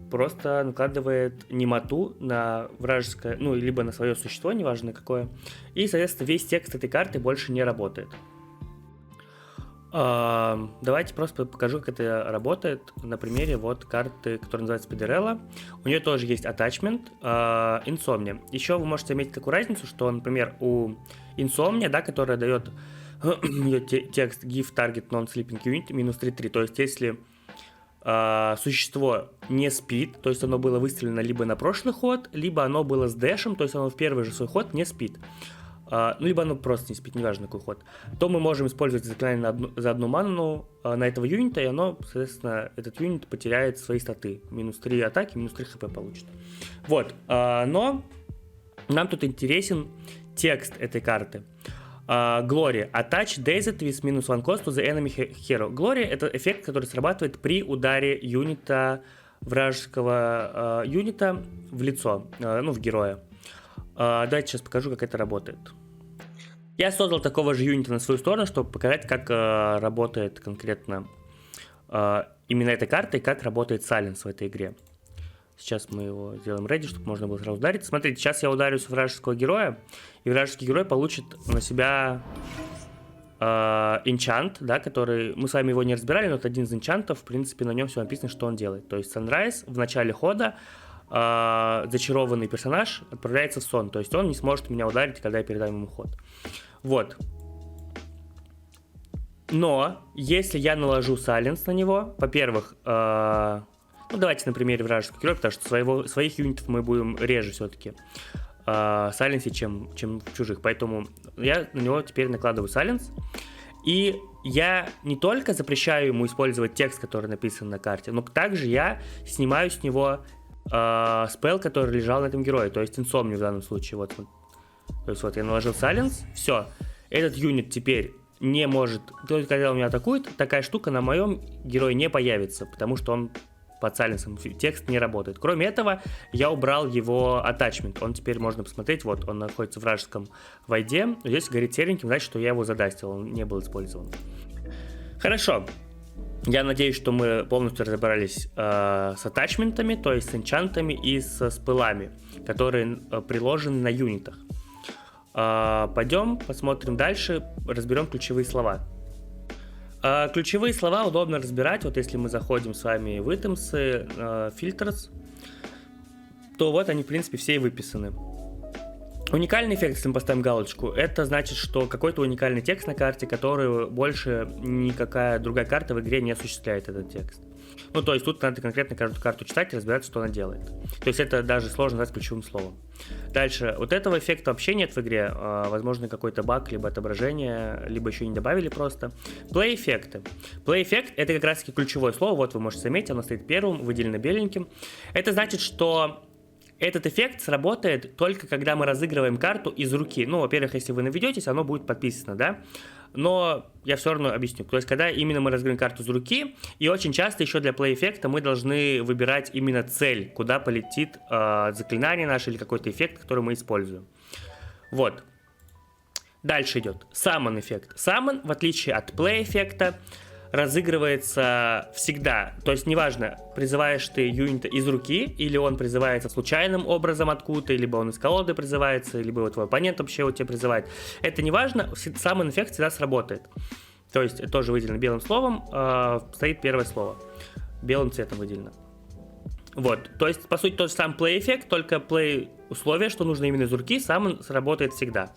просто накладывает немоту на вражеское, либо на свое существо, неважно какое. И, соответственно, весь текст этой карты больше не работает. Давайте просто покажу, как это работает на примере вот карты, которая называется Spiderella. У нее тоже есть attachment Insomnia. Еще вы можете заметить такую разницу, что, например, у Insomnia, да, которая дает текст Give Target Non-Sleeping Unit минус 3-3, то есть если существо не спит, то есть оно было выстрелено либо на прошлый ход, либо оно было с дэшем, то есть оно в первый же свой ход не спит. Либо оно просто не спит, неважно какой ход, то мы можем использовать заклинание за одну ману на этого юнита, и оно, соответственно, этот юнит потеряет свои статы. Минус 3 атаки, минус 3 хп получит. Вот, но нам тут интересен текст этой карты. Glory. Attach Dazed with minus 1 cost to the enemy hero. Glory — это эффект, который срабатывает при ударе юнита, вражеского юнита в лицо, в героя. Давайте сейчас покажу, как это работает. Я создал такого же юнита на свою сторону, чтобы показать, как работает конкретно именно эта карта и как работает Silence в этой игре. Сейчас мы его сделаем ready, чтобы можно было сразу ударить. Смотрите, сейчас я ударюсь в вражеского героя, и вражеский герой получит на себя энчант, да, который... Мы с вами его не разбирали, но это один из энчантов. В принципе, на нем все написано, что он делает. То есть Sunrise в начале хода зачарованный персонаж отправляется в сон. То есть он не сможет меня ударить, когда я передам ему ход. Вот. Но если я наложу Silence на него, во-первых, давайте на примере вражеского героя, потому что своих юнитов мы будем реже все-таки сайленсить, чем чужих. Поэтому я на него теперь накладываю Silence. И я не только запрещаю ему использовать текст, который написан на карте, но также я снимаю с него спелл, который лежал на этом герое, то есть Insomnia в данном случае. Вот. То есть вот я наложил Silence, все. Этот юнит теперь не может, только когда он меня атакует, такая штука на моем герое не появится, потому что он под сайленсом, текст не работает. Кроме этого, я убрал его attachment. Он теперь, можно посмотреть, вот, он находится в вражеском вайде. Здесь горит сереньким, значит, что я его задастил, он не был использован. Хорошо. Я надеюсь, что мы полностью разобрались с атачментами, то есть с энчантами и с спеллами, которые приложены на юнитах. Пойдем, посмотрим дальше, разберем ключевые слова. Ключевые слова удобно разбирать, вот если мы заходим с вами в items, filters, то вот они, в принципе, все и выписаны. Уникальный эффект, если мы поставим галочку, это значит, что какой-то уникальный текст на карте, который больше никакая другая карта в игре не осуществляет этот текст. Ну, то есть тут надо конкретно каждую карту читать и разбираться, что она делает. То есть это даже сложно назвать ключевым словом. Дальше, вот этого эффекта вообще нет в игре. Возможно, какой-то баг, либо отображение, либо еще не добавили просто. Play-эффекты. Play-эффект — это как раз-таки ключевое слово. Вот вы можете заметить, оно стоит первым, выделено беленьким. Это значит, что этот эффект сработает только когда мы разыгрываем карту из руки. Ну, во-первых, если вы наведетесь, оно будет подписано, да? но я все равно объясню. То есть, когда именно мы разыграем карту с руки, и очень часто еще для плей-эффекта мы должны выбирать именно цель, куда полетит заклинание наше или какой-то эффект, который мы используем. Вот. Дальше идет Summon эффект. Summon, в отличие от плей-эффекта, разыгрывается всегда. То есть, неважно, призываешь ты юнита из руки, или он призывается случайным образом откуда-то, либо он из колоды призывается, либо твой оппонент вообще у тебя призывает. Это неважно, Summon эффект всегда сработает. То есть, тоже выделено белым словом, стоит первое слово. Белым цветом выделено. Вот, то есть, по сути, тот же самый play эффект, только play условие, что нужно именно из руки, Summon сработает всегда.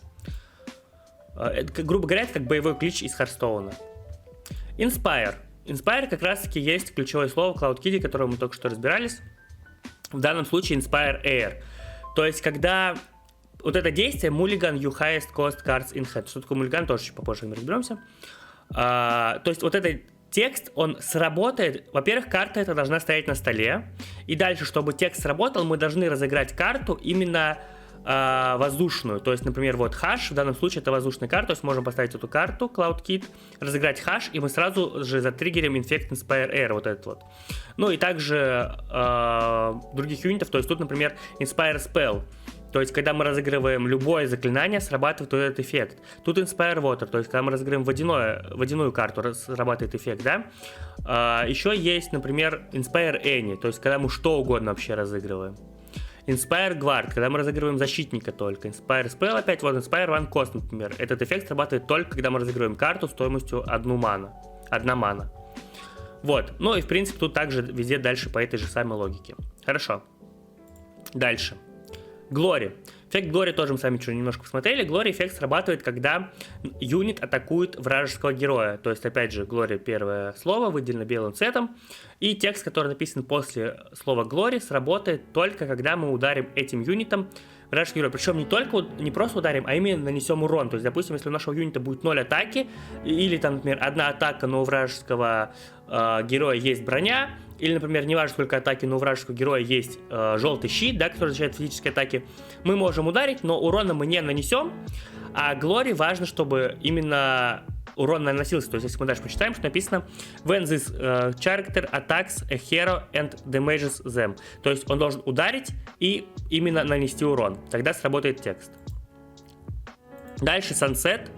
Это, грубо говоря, это как боевой клич из Харстоуна. Inspire. Inspire как раз таки есть ключевое слово Cloud Kitty, которое мы только что разбирались. В данном случае Inspire Air. То есть, когда вот это действие Mulligan you highest cost cards in hand. Что такое Mulligan, тоже чуть попозже мы разберемся. То есть, вот этот текст, он сработает. Во-первых, карта эта должна стоять на столе. И дальше, чтобы текст сработал, мы должны разыграть карту именно воздушную. То есть, например, вот хаш, в данном случае это воздушная карта, то есть можем поставить эту карту, Cloud Kit, разыграть хаш, и мы сразу же затриггерим Infect Inspire Air, вот этот вот. Ну и также других юнитов, то есть тут, например, Inspire Spell. То есть, когда мы разыгрываем любое заклинание, срабатывает вот этот эффект. Тут Inspire Water, то есть, когда мы разыгрываем водяную карту, срабатывает эффект, да. Еще есть, например, Inspire Any, то есть, когда мы что угодно вообще разыгрываем. Inspire Guard, когда мы разыгрываем защитника только. Inspire Spell опять, вот Inspire One Cost, например. Этот эффект срабатывает только, когда мы разыгрываем карту стоимостью 1 мана. Вот, ну и в принципе тут также везде дальше по этой же самой логике. Хорошо. Дальше. Glory. Эффект Glory тоже мы с вами немножко посмотрели. Glory эффект срабатывает, когда юнит атакует вражеского героя. То есть, опять же, Glory первое слово выделено белым цветом. И текст, который написан после слова Glory, сработает только когда мы ударим этим юнитом вражеский герой. Причем не просто ударим, а именно нанесем урон. То есть, допустим, если у нашего юнита будет 0 атаки, или там, например, 1 атака, но у вражеского героя есть броня, или, например, не важно сколько атаки, но у вражеского героя есть желтый щит, да, который защищает физические атаки, мы можем ударить, но урона мы не нанесем, а Glory важно, чтобы именно урон наносился. То есть, если мы дальше почитаем, что написано when this character attacks a hero and damages them. То есть, он должен ударить и именно нанести урон. Тогда сработает текст. Дальше Sunset.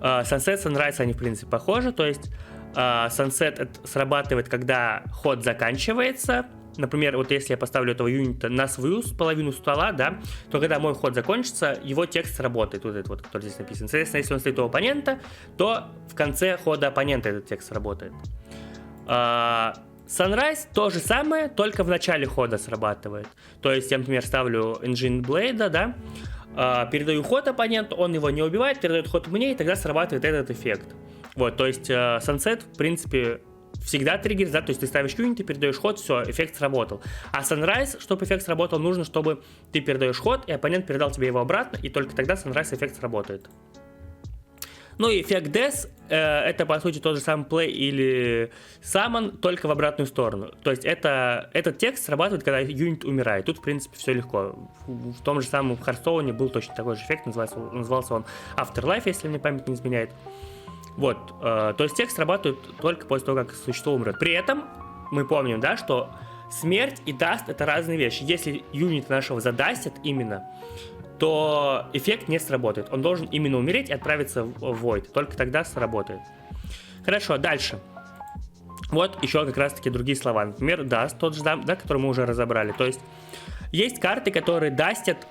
Sunset, Sunrise, они, в принципе, похожи. То есть, Sunset срабатывает, когда ход заканчивается. Например, вот если я поставлю этого юнита на свою половину стола, да, то когда мой ход закончится, его текст сработает, вот этот вот, который здесь написан. Соответственно, если он стоит у оппонента, то в конце хода оппонента этот текст сработает. Sunrise то же самое, только в начале хода срабатывает. То есть я, например, ставлю Engine Blade, да, передаю ход оппоненту, он его не убивает, передает ход мне, и тогда срабатывает этот эффект. Вот, то есть Sunset, в принципе, всегда триггер, да, то есть ты ставишь юнит, ты передаешь ход, все, эффект сработал. А Sunrise, чтобы эффект сработал, нужно, чтобы ты передаешь ход, и оппонент передал тебе его обратно, и только тогда Sunrise эффект сработает. Ну и эффект Death, это по сути тот же самый play или summon, только в обратную сторону. То есть этот текст срабатывает, когда юнит умирает. Тут, в принципе, все легко. В том же самом Харстоуне был точно такой же эффект, назывался он Afterlife, если мне память не изменяет. Вот, то есть текст срабатывает только после того, как существо умрет. При этом мы помним, да, что смерть и даст это разные вещи. Если юнит нашего задастит именно, то эффект не сработает. Он должен именно умереть и отправиться в Void. Только тогда сработает. Хорошо, дальше. Вот еще как раз таки другие слова. Например, даст, тот же, да, который мы уже разобрали. То есть карты, которые дастят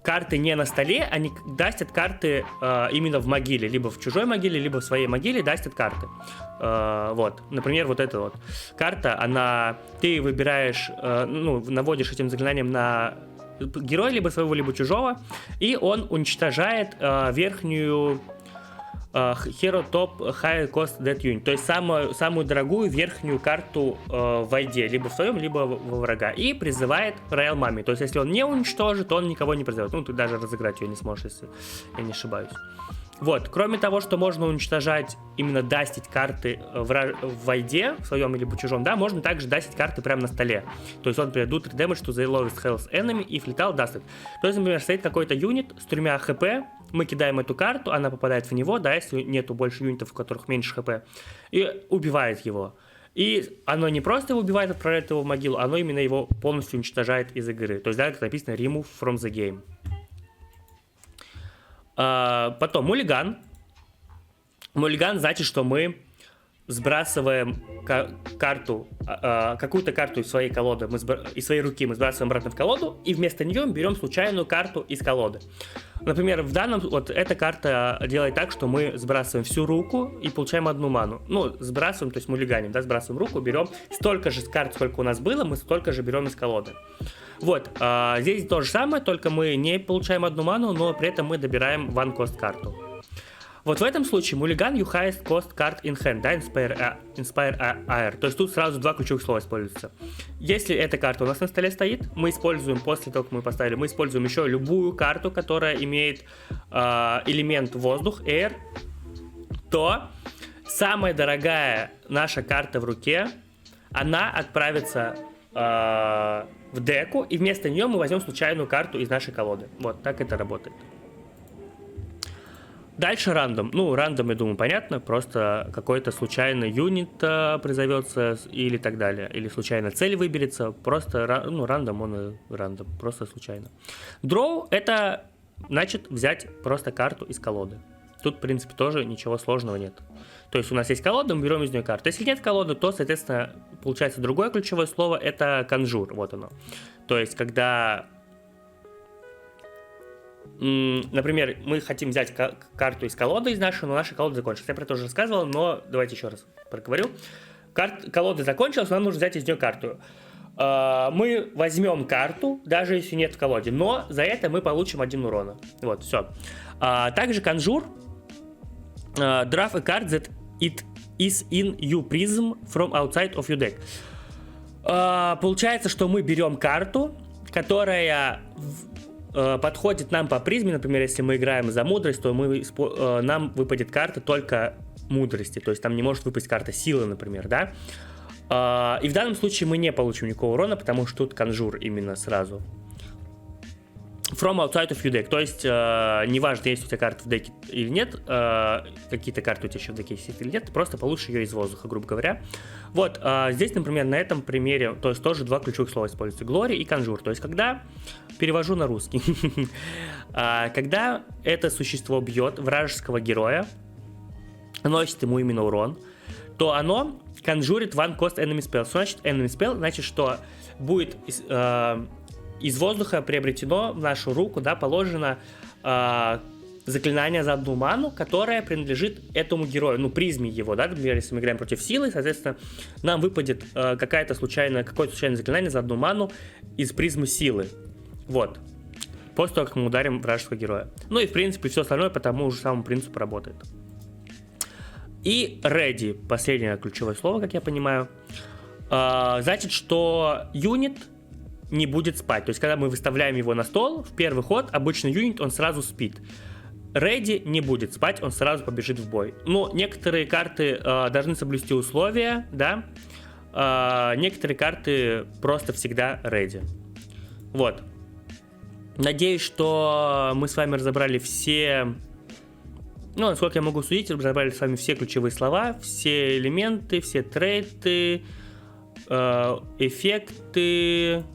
карты не на столе, они дастят карты именно в могиле. Либо в чужой могиле, либо в своей могиле дастят карты. Вот, например, вот эта вот карта, ты выбираешь, наводишь этим заклинанием на героя, либо своего, либо чужого, и он уничтожает верхнюю Hero Top High Cost Dead Unit, то есть самую дорогую верхнюю карту в войде, либо в своем, либо во врага, и призывает Royal Mummy. То есть если он не уничтожит, он никого не призывает. Ну, ты даже разыграть ее не сможешь, если я не ошибаюсь. Вот, кроме того, что можно уничтожать, именно дастить карты в войде, в своем или в чужом, да, можно также дастить карты прямо на столе. То есть он придет damage to the lowest health enemy, if lethal dusted. То есть, например, стоит какой-то юнит с 3 хп, мы кидаем эту карту, она попадает в него, да, если нету больше юнитов, у которых меньше хп, и убивает его. И оно не просто его убивает, отправляет его в могилу, оно именно его полностью уничтожает из игры. То есть, да, это написано remove from the game. Потом муллиган. Муллиган значит, что мы сбрасываем карту, какую-то карту из своей колоды, из своей руки мы сбрасываем обратно в колоду, и вместо нее берем случайную карту из колоды. Например, в данном, вот эта карта делает так, что мы сбрасываем всю руку и получаем одну ману. Ну, сбрасываем, то есть муллиганим, да, сбрасываем руку, берем столько же карт, сколько у нас было, мы столько же берем из колоды. Вот, здесь то же самое, только мы не получаем одну ману, но при этом мы добираем one cost карту. Вот в этом случае муллиган you highest cost card in hand, да, Inspire Air. То есть тут сразу два ключевых слова используются. Если эта карта у нас на столе стоит, мы используем, после того, как мы поставили, мы используем еще любую карту, которая имеет элемент воздух, air, то самая дорогая наша карта в руке, она отправится в деку, и вместо нее мы возьмем случайную карту из нашей колоды. Вот так это работает. Дальше рандом. Ну, рандом, я думаю, понятно. Просто какой-то случайный юнит призовется или так далее. Или случайно цель выберется. Просто, ну, рандом, он и рандом. Просто случайно. Дроу — это значит взять просто карту из колоды. Тут, в принципе, тоже ничего сложного нет. То есть у нас есть колода, мы берем из нее карту. Если нет колоды, то, соответственно, получается другое ключевое слово — это конжур. Вот оно. То есть, когда... Например, мы хотим взять карту из колоды из нашей, но наша колода закончилась. Я про это уже рассказывал, но давайте еще раз проговорю. Колода закончилась, нам нужно взять из нее карту. Мы возьмем карту, даже если нет в колоде, но за это мы получим 1 урона. Вот, все. Также конжур. Draw a card that it is in your prism from outside of your deck. Получается, что мы берем карту, которая... подходит нам по призме. Например, если мы играем за мудрость, то нам выпадет карта только мудрости, то есть там не может выпасть карта силы, например, да. И в данном случае мы не получим никакого урона, потому что тут конжур именно сразу. From outside of your deck, то есть неважно, есть у тебя карта в деке или нет, какие-то карты у тебя еще в деке есть или нет, ты просто получишь ее из воздуха, грубо говоря. Вот, здесь, например, на этом примере, то есть тоже два ключевых слова используются, Glory и конжур, то есть когда, перевожу на русский, когда это существо бьет вражеского героя, наносит ему именно урон, то оно конжурит one cost enemy spell. Что значит enemy spell? Значит, что будет... из воздуха приобретено в нашу руку, да, положено заклинание за 1 ману, которое принадлежит этому герою, ну, призме его, да, например, если мы играем против силы, соответственно, нам выпадет какое-то случайное заклинание за 1 ману из призмы силы, вот, после того, как мы ударим вражеского героя. Ну и, в принципе, все остальное по тому же самому принципу работает. И ready, последнее ключевое слово, как я понимаю, значит, что юнит не будет спать. То есть, когда мы выставляем его на стол, в первый ход, обычно юнит, он сразу спит. Ready не будет спать, он сразу побежит в бой. Но некоторые карты должны соблюсти условия, да. Некоторые карты просто всегда ready. Вот. Надеюсь, что мы с вами разобрали все... Ну, насколько я могу судить, разобрали с вами все ключевые слова, все элементы, все трейты, эффекты...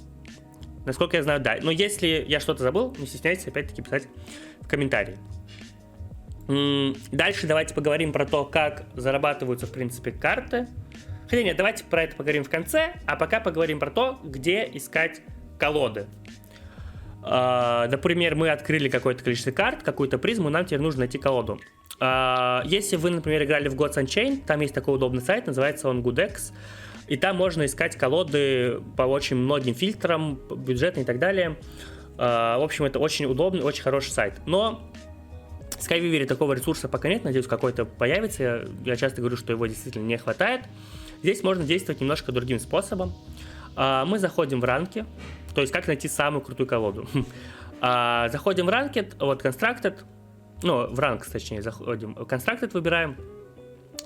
Насколько я знаю, да. Но если я что-то забыл, не стесняйтесь опять-таки писать в комментарии. Дальше давайте поговорим про то, как зарабатываются, в принципе, карты. Хотя нет, давайте про это поговорим в конце, а пока поговорим про то, где искать колоды. Например, мы открыли какое-то количество карт, какую-то призму, нам теперь нужно найти колоду. Если вы, например, играли в Gods Unchained, там есть такой удобный сайт, называется он Goodex. И там можно искать колоды по очень многим фильтрам, бюджетные и так далее. В общем, это очень удобный, очень хороший сайт. Но в SkyViewer такого ресурса пока нет, надеюсь, какой-то появится. Я часто говорю, что его действительно не хватает. Здесь можно действовать немножко другим способом. Мы заходим в ранки, то есть как найти самую крутую колоду. Заходим в Ranked, вот Constructed, ну, в ранг, точнее, заходим, Constructed выбираем.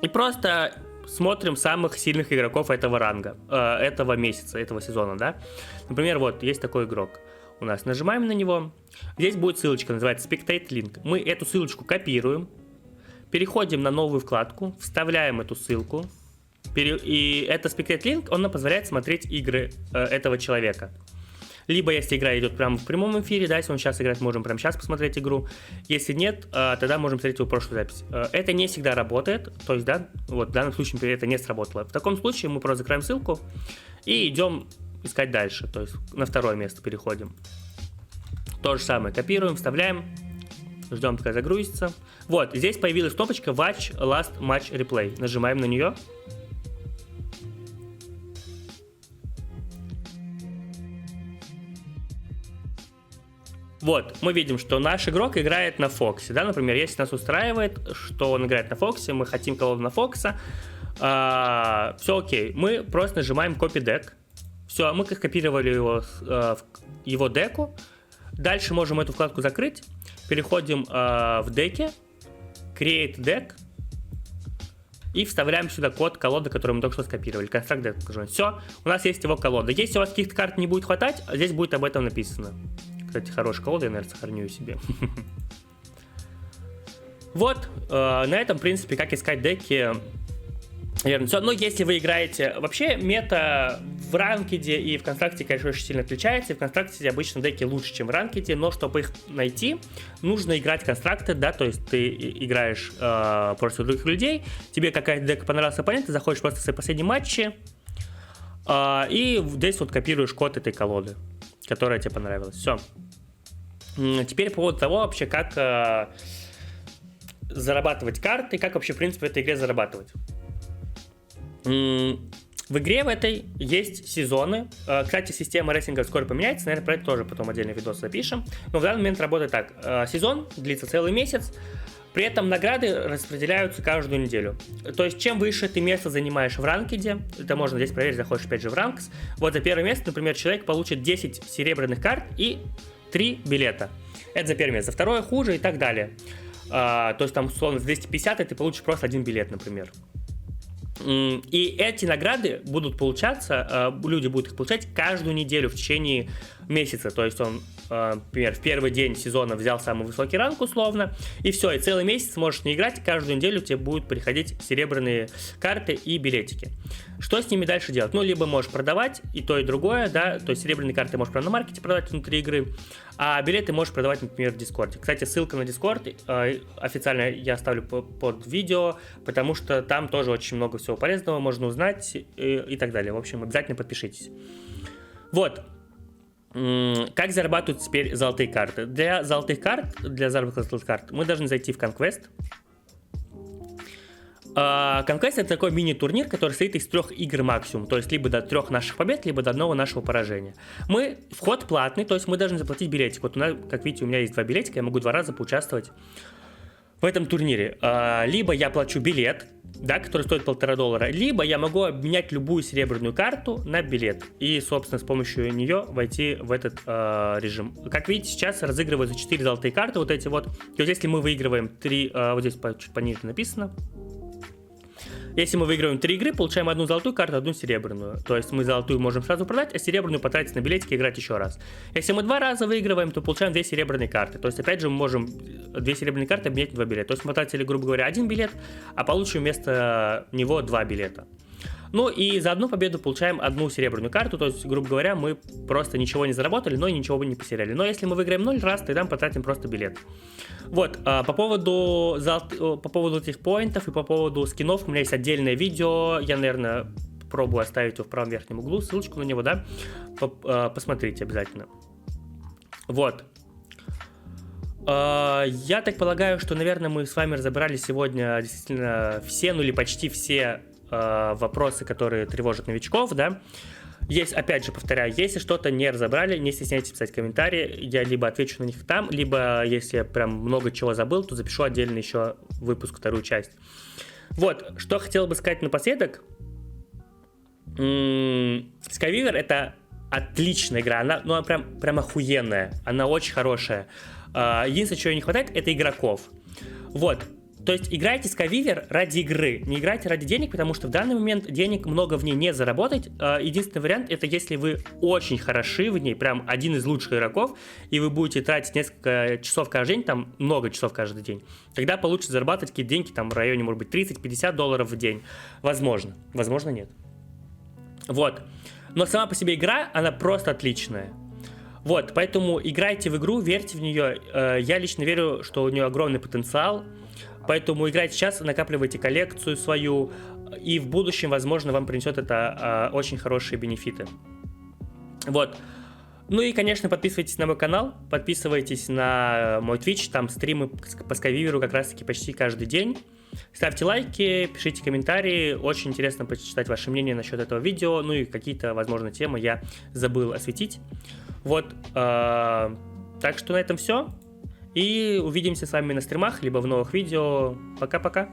И просто... смотрим самых сильных игроков этого ранга, этого месяца, этого сезона, да. Например, вот, есть такой игрок. у нас. Нажимаем на него. Здесь будет ссылочка, называется Spectate Link. Мы эту ссылочку копируем. Переходим на новую вкладку. Вставляем эту ссылку. И это Spectate Link, он нам позволяет смотреть игры этого человека. Либо если игра идет прямо в прямом эфире, да, если он сейчас играет, можем прямо сейчас посмотреть игру. Если нет, тогда можем смотреть его прошлую запись. Это не всегда работает, то есть, да, вот в данном случае, например, это не сработало. В таком случае мы просто закрываем ссылку и идем искать дальше, то есть на второе место переходим. То же самое, копируем, вставляем, ждем, пока загрузится. Вот, здесь появилась кнопочка Watch Last Match Replay. Нажимаем на нее. Вот, мы видим, что наш игрок играет на Фоксе, да, например, если нас устраивает, что он играет на Фоксе, мы хотим колоду на Фокса, все окей, мы просто нажимаем Copy Deck, все, мы скопировали его деку, дальше можем эту вкладку закрыть, переходим в деке, Create Deck, и вставляем сюда код колоды, который мы только что скопировали, Construct Deck, все, у нас есть его колода, если у вас каких-то карт не будет хватать, здесь будет об этом написано. Кстати, хорошая колода, я, наверное, сохраню ее себе. Вот, на этом, в принципе, как искать деки, наверное, все. Но если вы играете... Вообще, мета в ранкеде и в констракте, конечно, очень сильно отличается. И в констракте обычно деки лучше, чем в ранкеде, но чтобы их найти, нужно играть констракты, да, то есть ты играешь просто других людей, тебе какая-то дека понравилась оппонент, ты заходишь просто в свои последние матчи, и здесь вот копируешь код этой колоды, которая тебе понравилась. Все. Теперь по поводу того вообще, как зарабатывать карты, как вообще, в принципе, в этой игре зарабатывать. В игре в этой есть сезоны. Кстати, система рейтинга скоро поменяется, наверное, про это тоже потом отдельный видос запишем. Но в данный момент работает так. Сезон длится целый месяц, при этом награды распределяются каждую неделю. То есть, чем выше ты место занимаешь в ранкеде, это можно здесь проверить, заходишь опять же в ранкс. Вот за первое место, например, человек получит 10 серебряных карт и 3 билета. Это за первое место. За второе хуже и так далее. То есть, там, условно, за 250 ты получишь просто один билет, например. И эти награды будут получаться, люди будут их получать каждую неделю в течение месяца. То есть он, например, в первый день сезона взял самый высокий ранг условно, и все, и целый месяц можешь не играть, каждую неделю тебе будут приходить серебряные карты и билетики. Что с ними дальше делать? Ну, либо можешь продавать и то, и другое, да, то есть серебряные карты можешь прямо на маркете продавать внутри игры, а билеты можешь продавать, например, в Дискорде. Кстати, ссылка на Дискорд официально я оставлю под видео, потому что там тоже очень много всего полезного можно узнать и так далее. В общем, обязательно подпишитесь. Вот. Как зарабатывают теперь золотые карты? Для золотых карт, для заработка золотых карт мы должны зайти в Conquest. Conquest — это такой мини-турнир, который состоит из 3 игр максимум, то есть либо до 3 наших побед, либо до 1 нашего поражения. Вход платный, то есть мы должны заплатить билетик. Вот, как видите, у меня есть 2 билетика, я могу 2 раза поучаствовать в этом турнире. Либо я плачу билет, да, который стоит $1,5, либо я могу обменять любую серебряную карту на билет и, собственно, с помощью нее войти в этот режим. Как видите, сейчас разыгрываются 4 золотые карты, вот эти вот. То есть, если мы выигрываем 3, вот здесь чуть пониже написано. Если мы выигрываем 3 игры, получаем 1 золотую карту, 1 серебряную. То есть мы золотую можем сразу продать, а серебряную потратить на билетики и играть еще раз. Если мы 2 раза выигрываем, то получаем 2 серебряные карты. То есть опять же мы можем 2 серебряные карты обменять на 2 билета. То есть мы потратили, грубо говоря, 1 билет, а получим вместо него 2 билета. Ну и за одну победу получаем 1 серебряную карту, то есть, грубо говоря, мы просто ничего не заработали, но и ничего бы не потеряли. Но если мы выиграем 0 раз, тогда мы потратим просто билет. Вот, по поводу этих поинтов и по поводу скинов у меня есть отдельное видео, я, наверное, пробую оставить его в правом верхнем углу, ссылочку на него, да, посмотрите обязательно. Вот. Я так полагаю, что, наверное, мы с вами разобрали сегодня действительно все, ну или почти все вопросы, которые тревожат новичков, да. Есть, опять же, повторяю, если что-то не разобрали, не стесняйтесь писать комментарии, я либо отвечу на них там, либо, если я прям много чего забыл, то запишу отдельно еще выпуск, 2-ю часть. Вот, что хотел бы сказать напоследок. Skyweaver — это отличная игра, она прям охуенная, она очень хорошая. Единственное, чего ей не хватает, это игроков. Вот. То есть играйте Skyweaver ради игры, не играйте ради денег, потому что в данный момент денег много в ней не заработать. Единственный вариант — это если вы очень хороши в ней, прям один из лучших игроков, и вы будете тратить несколько часов каждый день, там много часов каждый день, тогда получится зарабатывать какие-то деньги там в районе, может быть, $30-50 в день. Возможно, возможно нет. Вот. Но сама по себе игра, она просто отличная. Вот, поэтому играйте в игру, верьте в нее. Я лично верю, что у нее огромный потенциал. Поэтому играйте сейчас, накапливайте коллекцию свою, и в будущем, возможно, вам принесет это очень хорошие бенефиты. Вот. Ну и, конечно, подписывайтесь на мой канал, подписывайтесь на мой Twitch, там стримы по Skyweaver как раз-таки почти каждый день. Ставьте лайки, пишите комментарии, очень интересно почитать ваше мнение насчет этого видео, ну и какие-то, возможно, темы я забыл осветить. Вот, так что на этом все, и увидимся с вами на стримах, либо в новых видео. Пока-пока!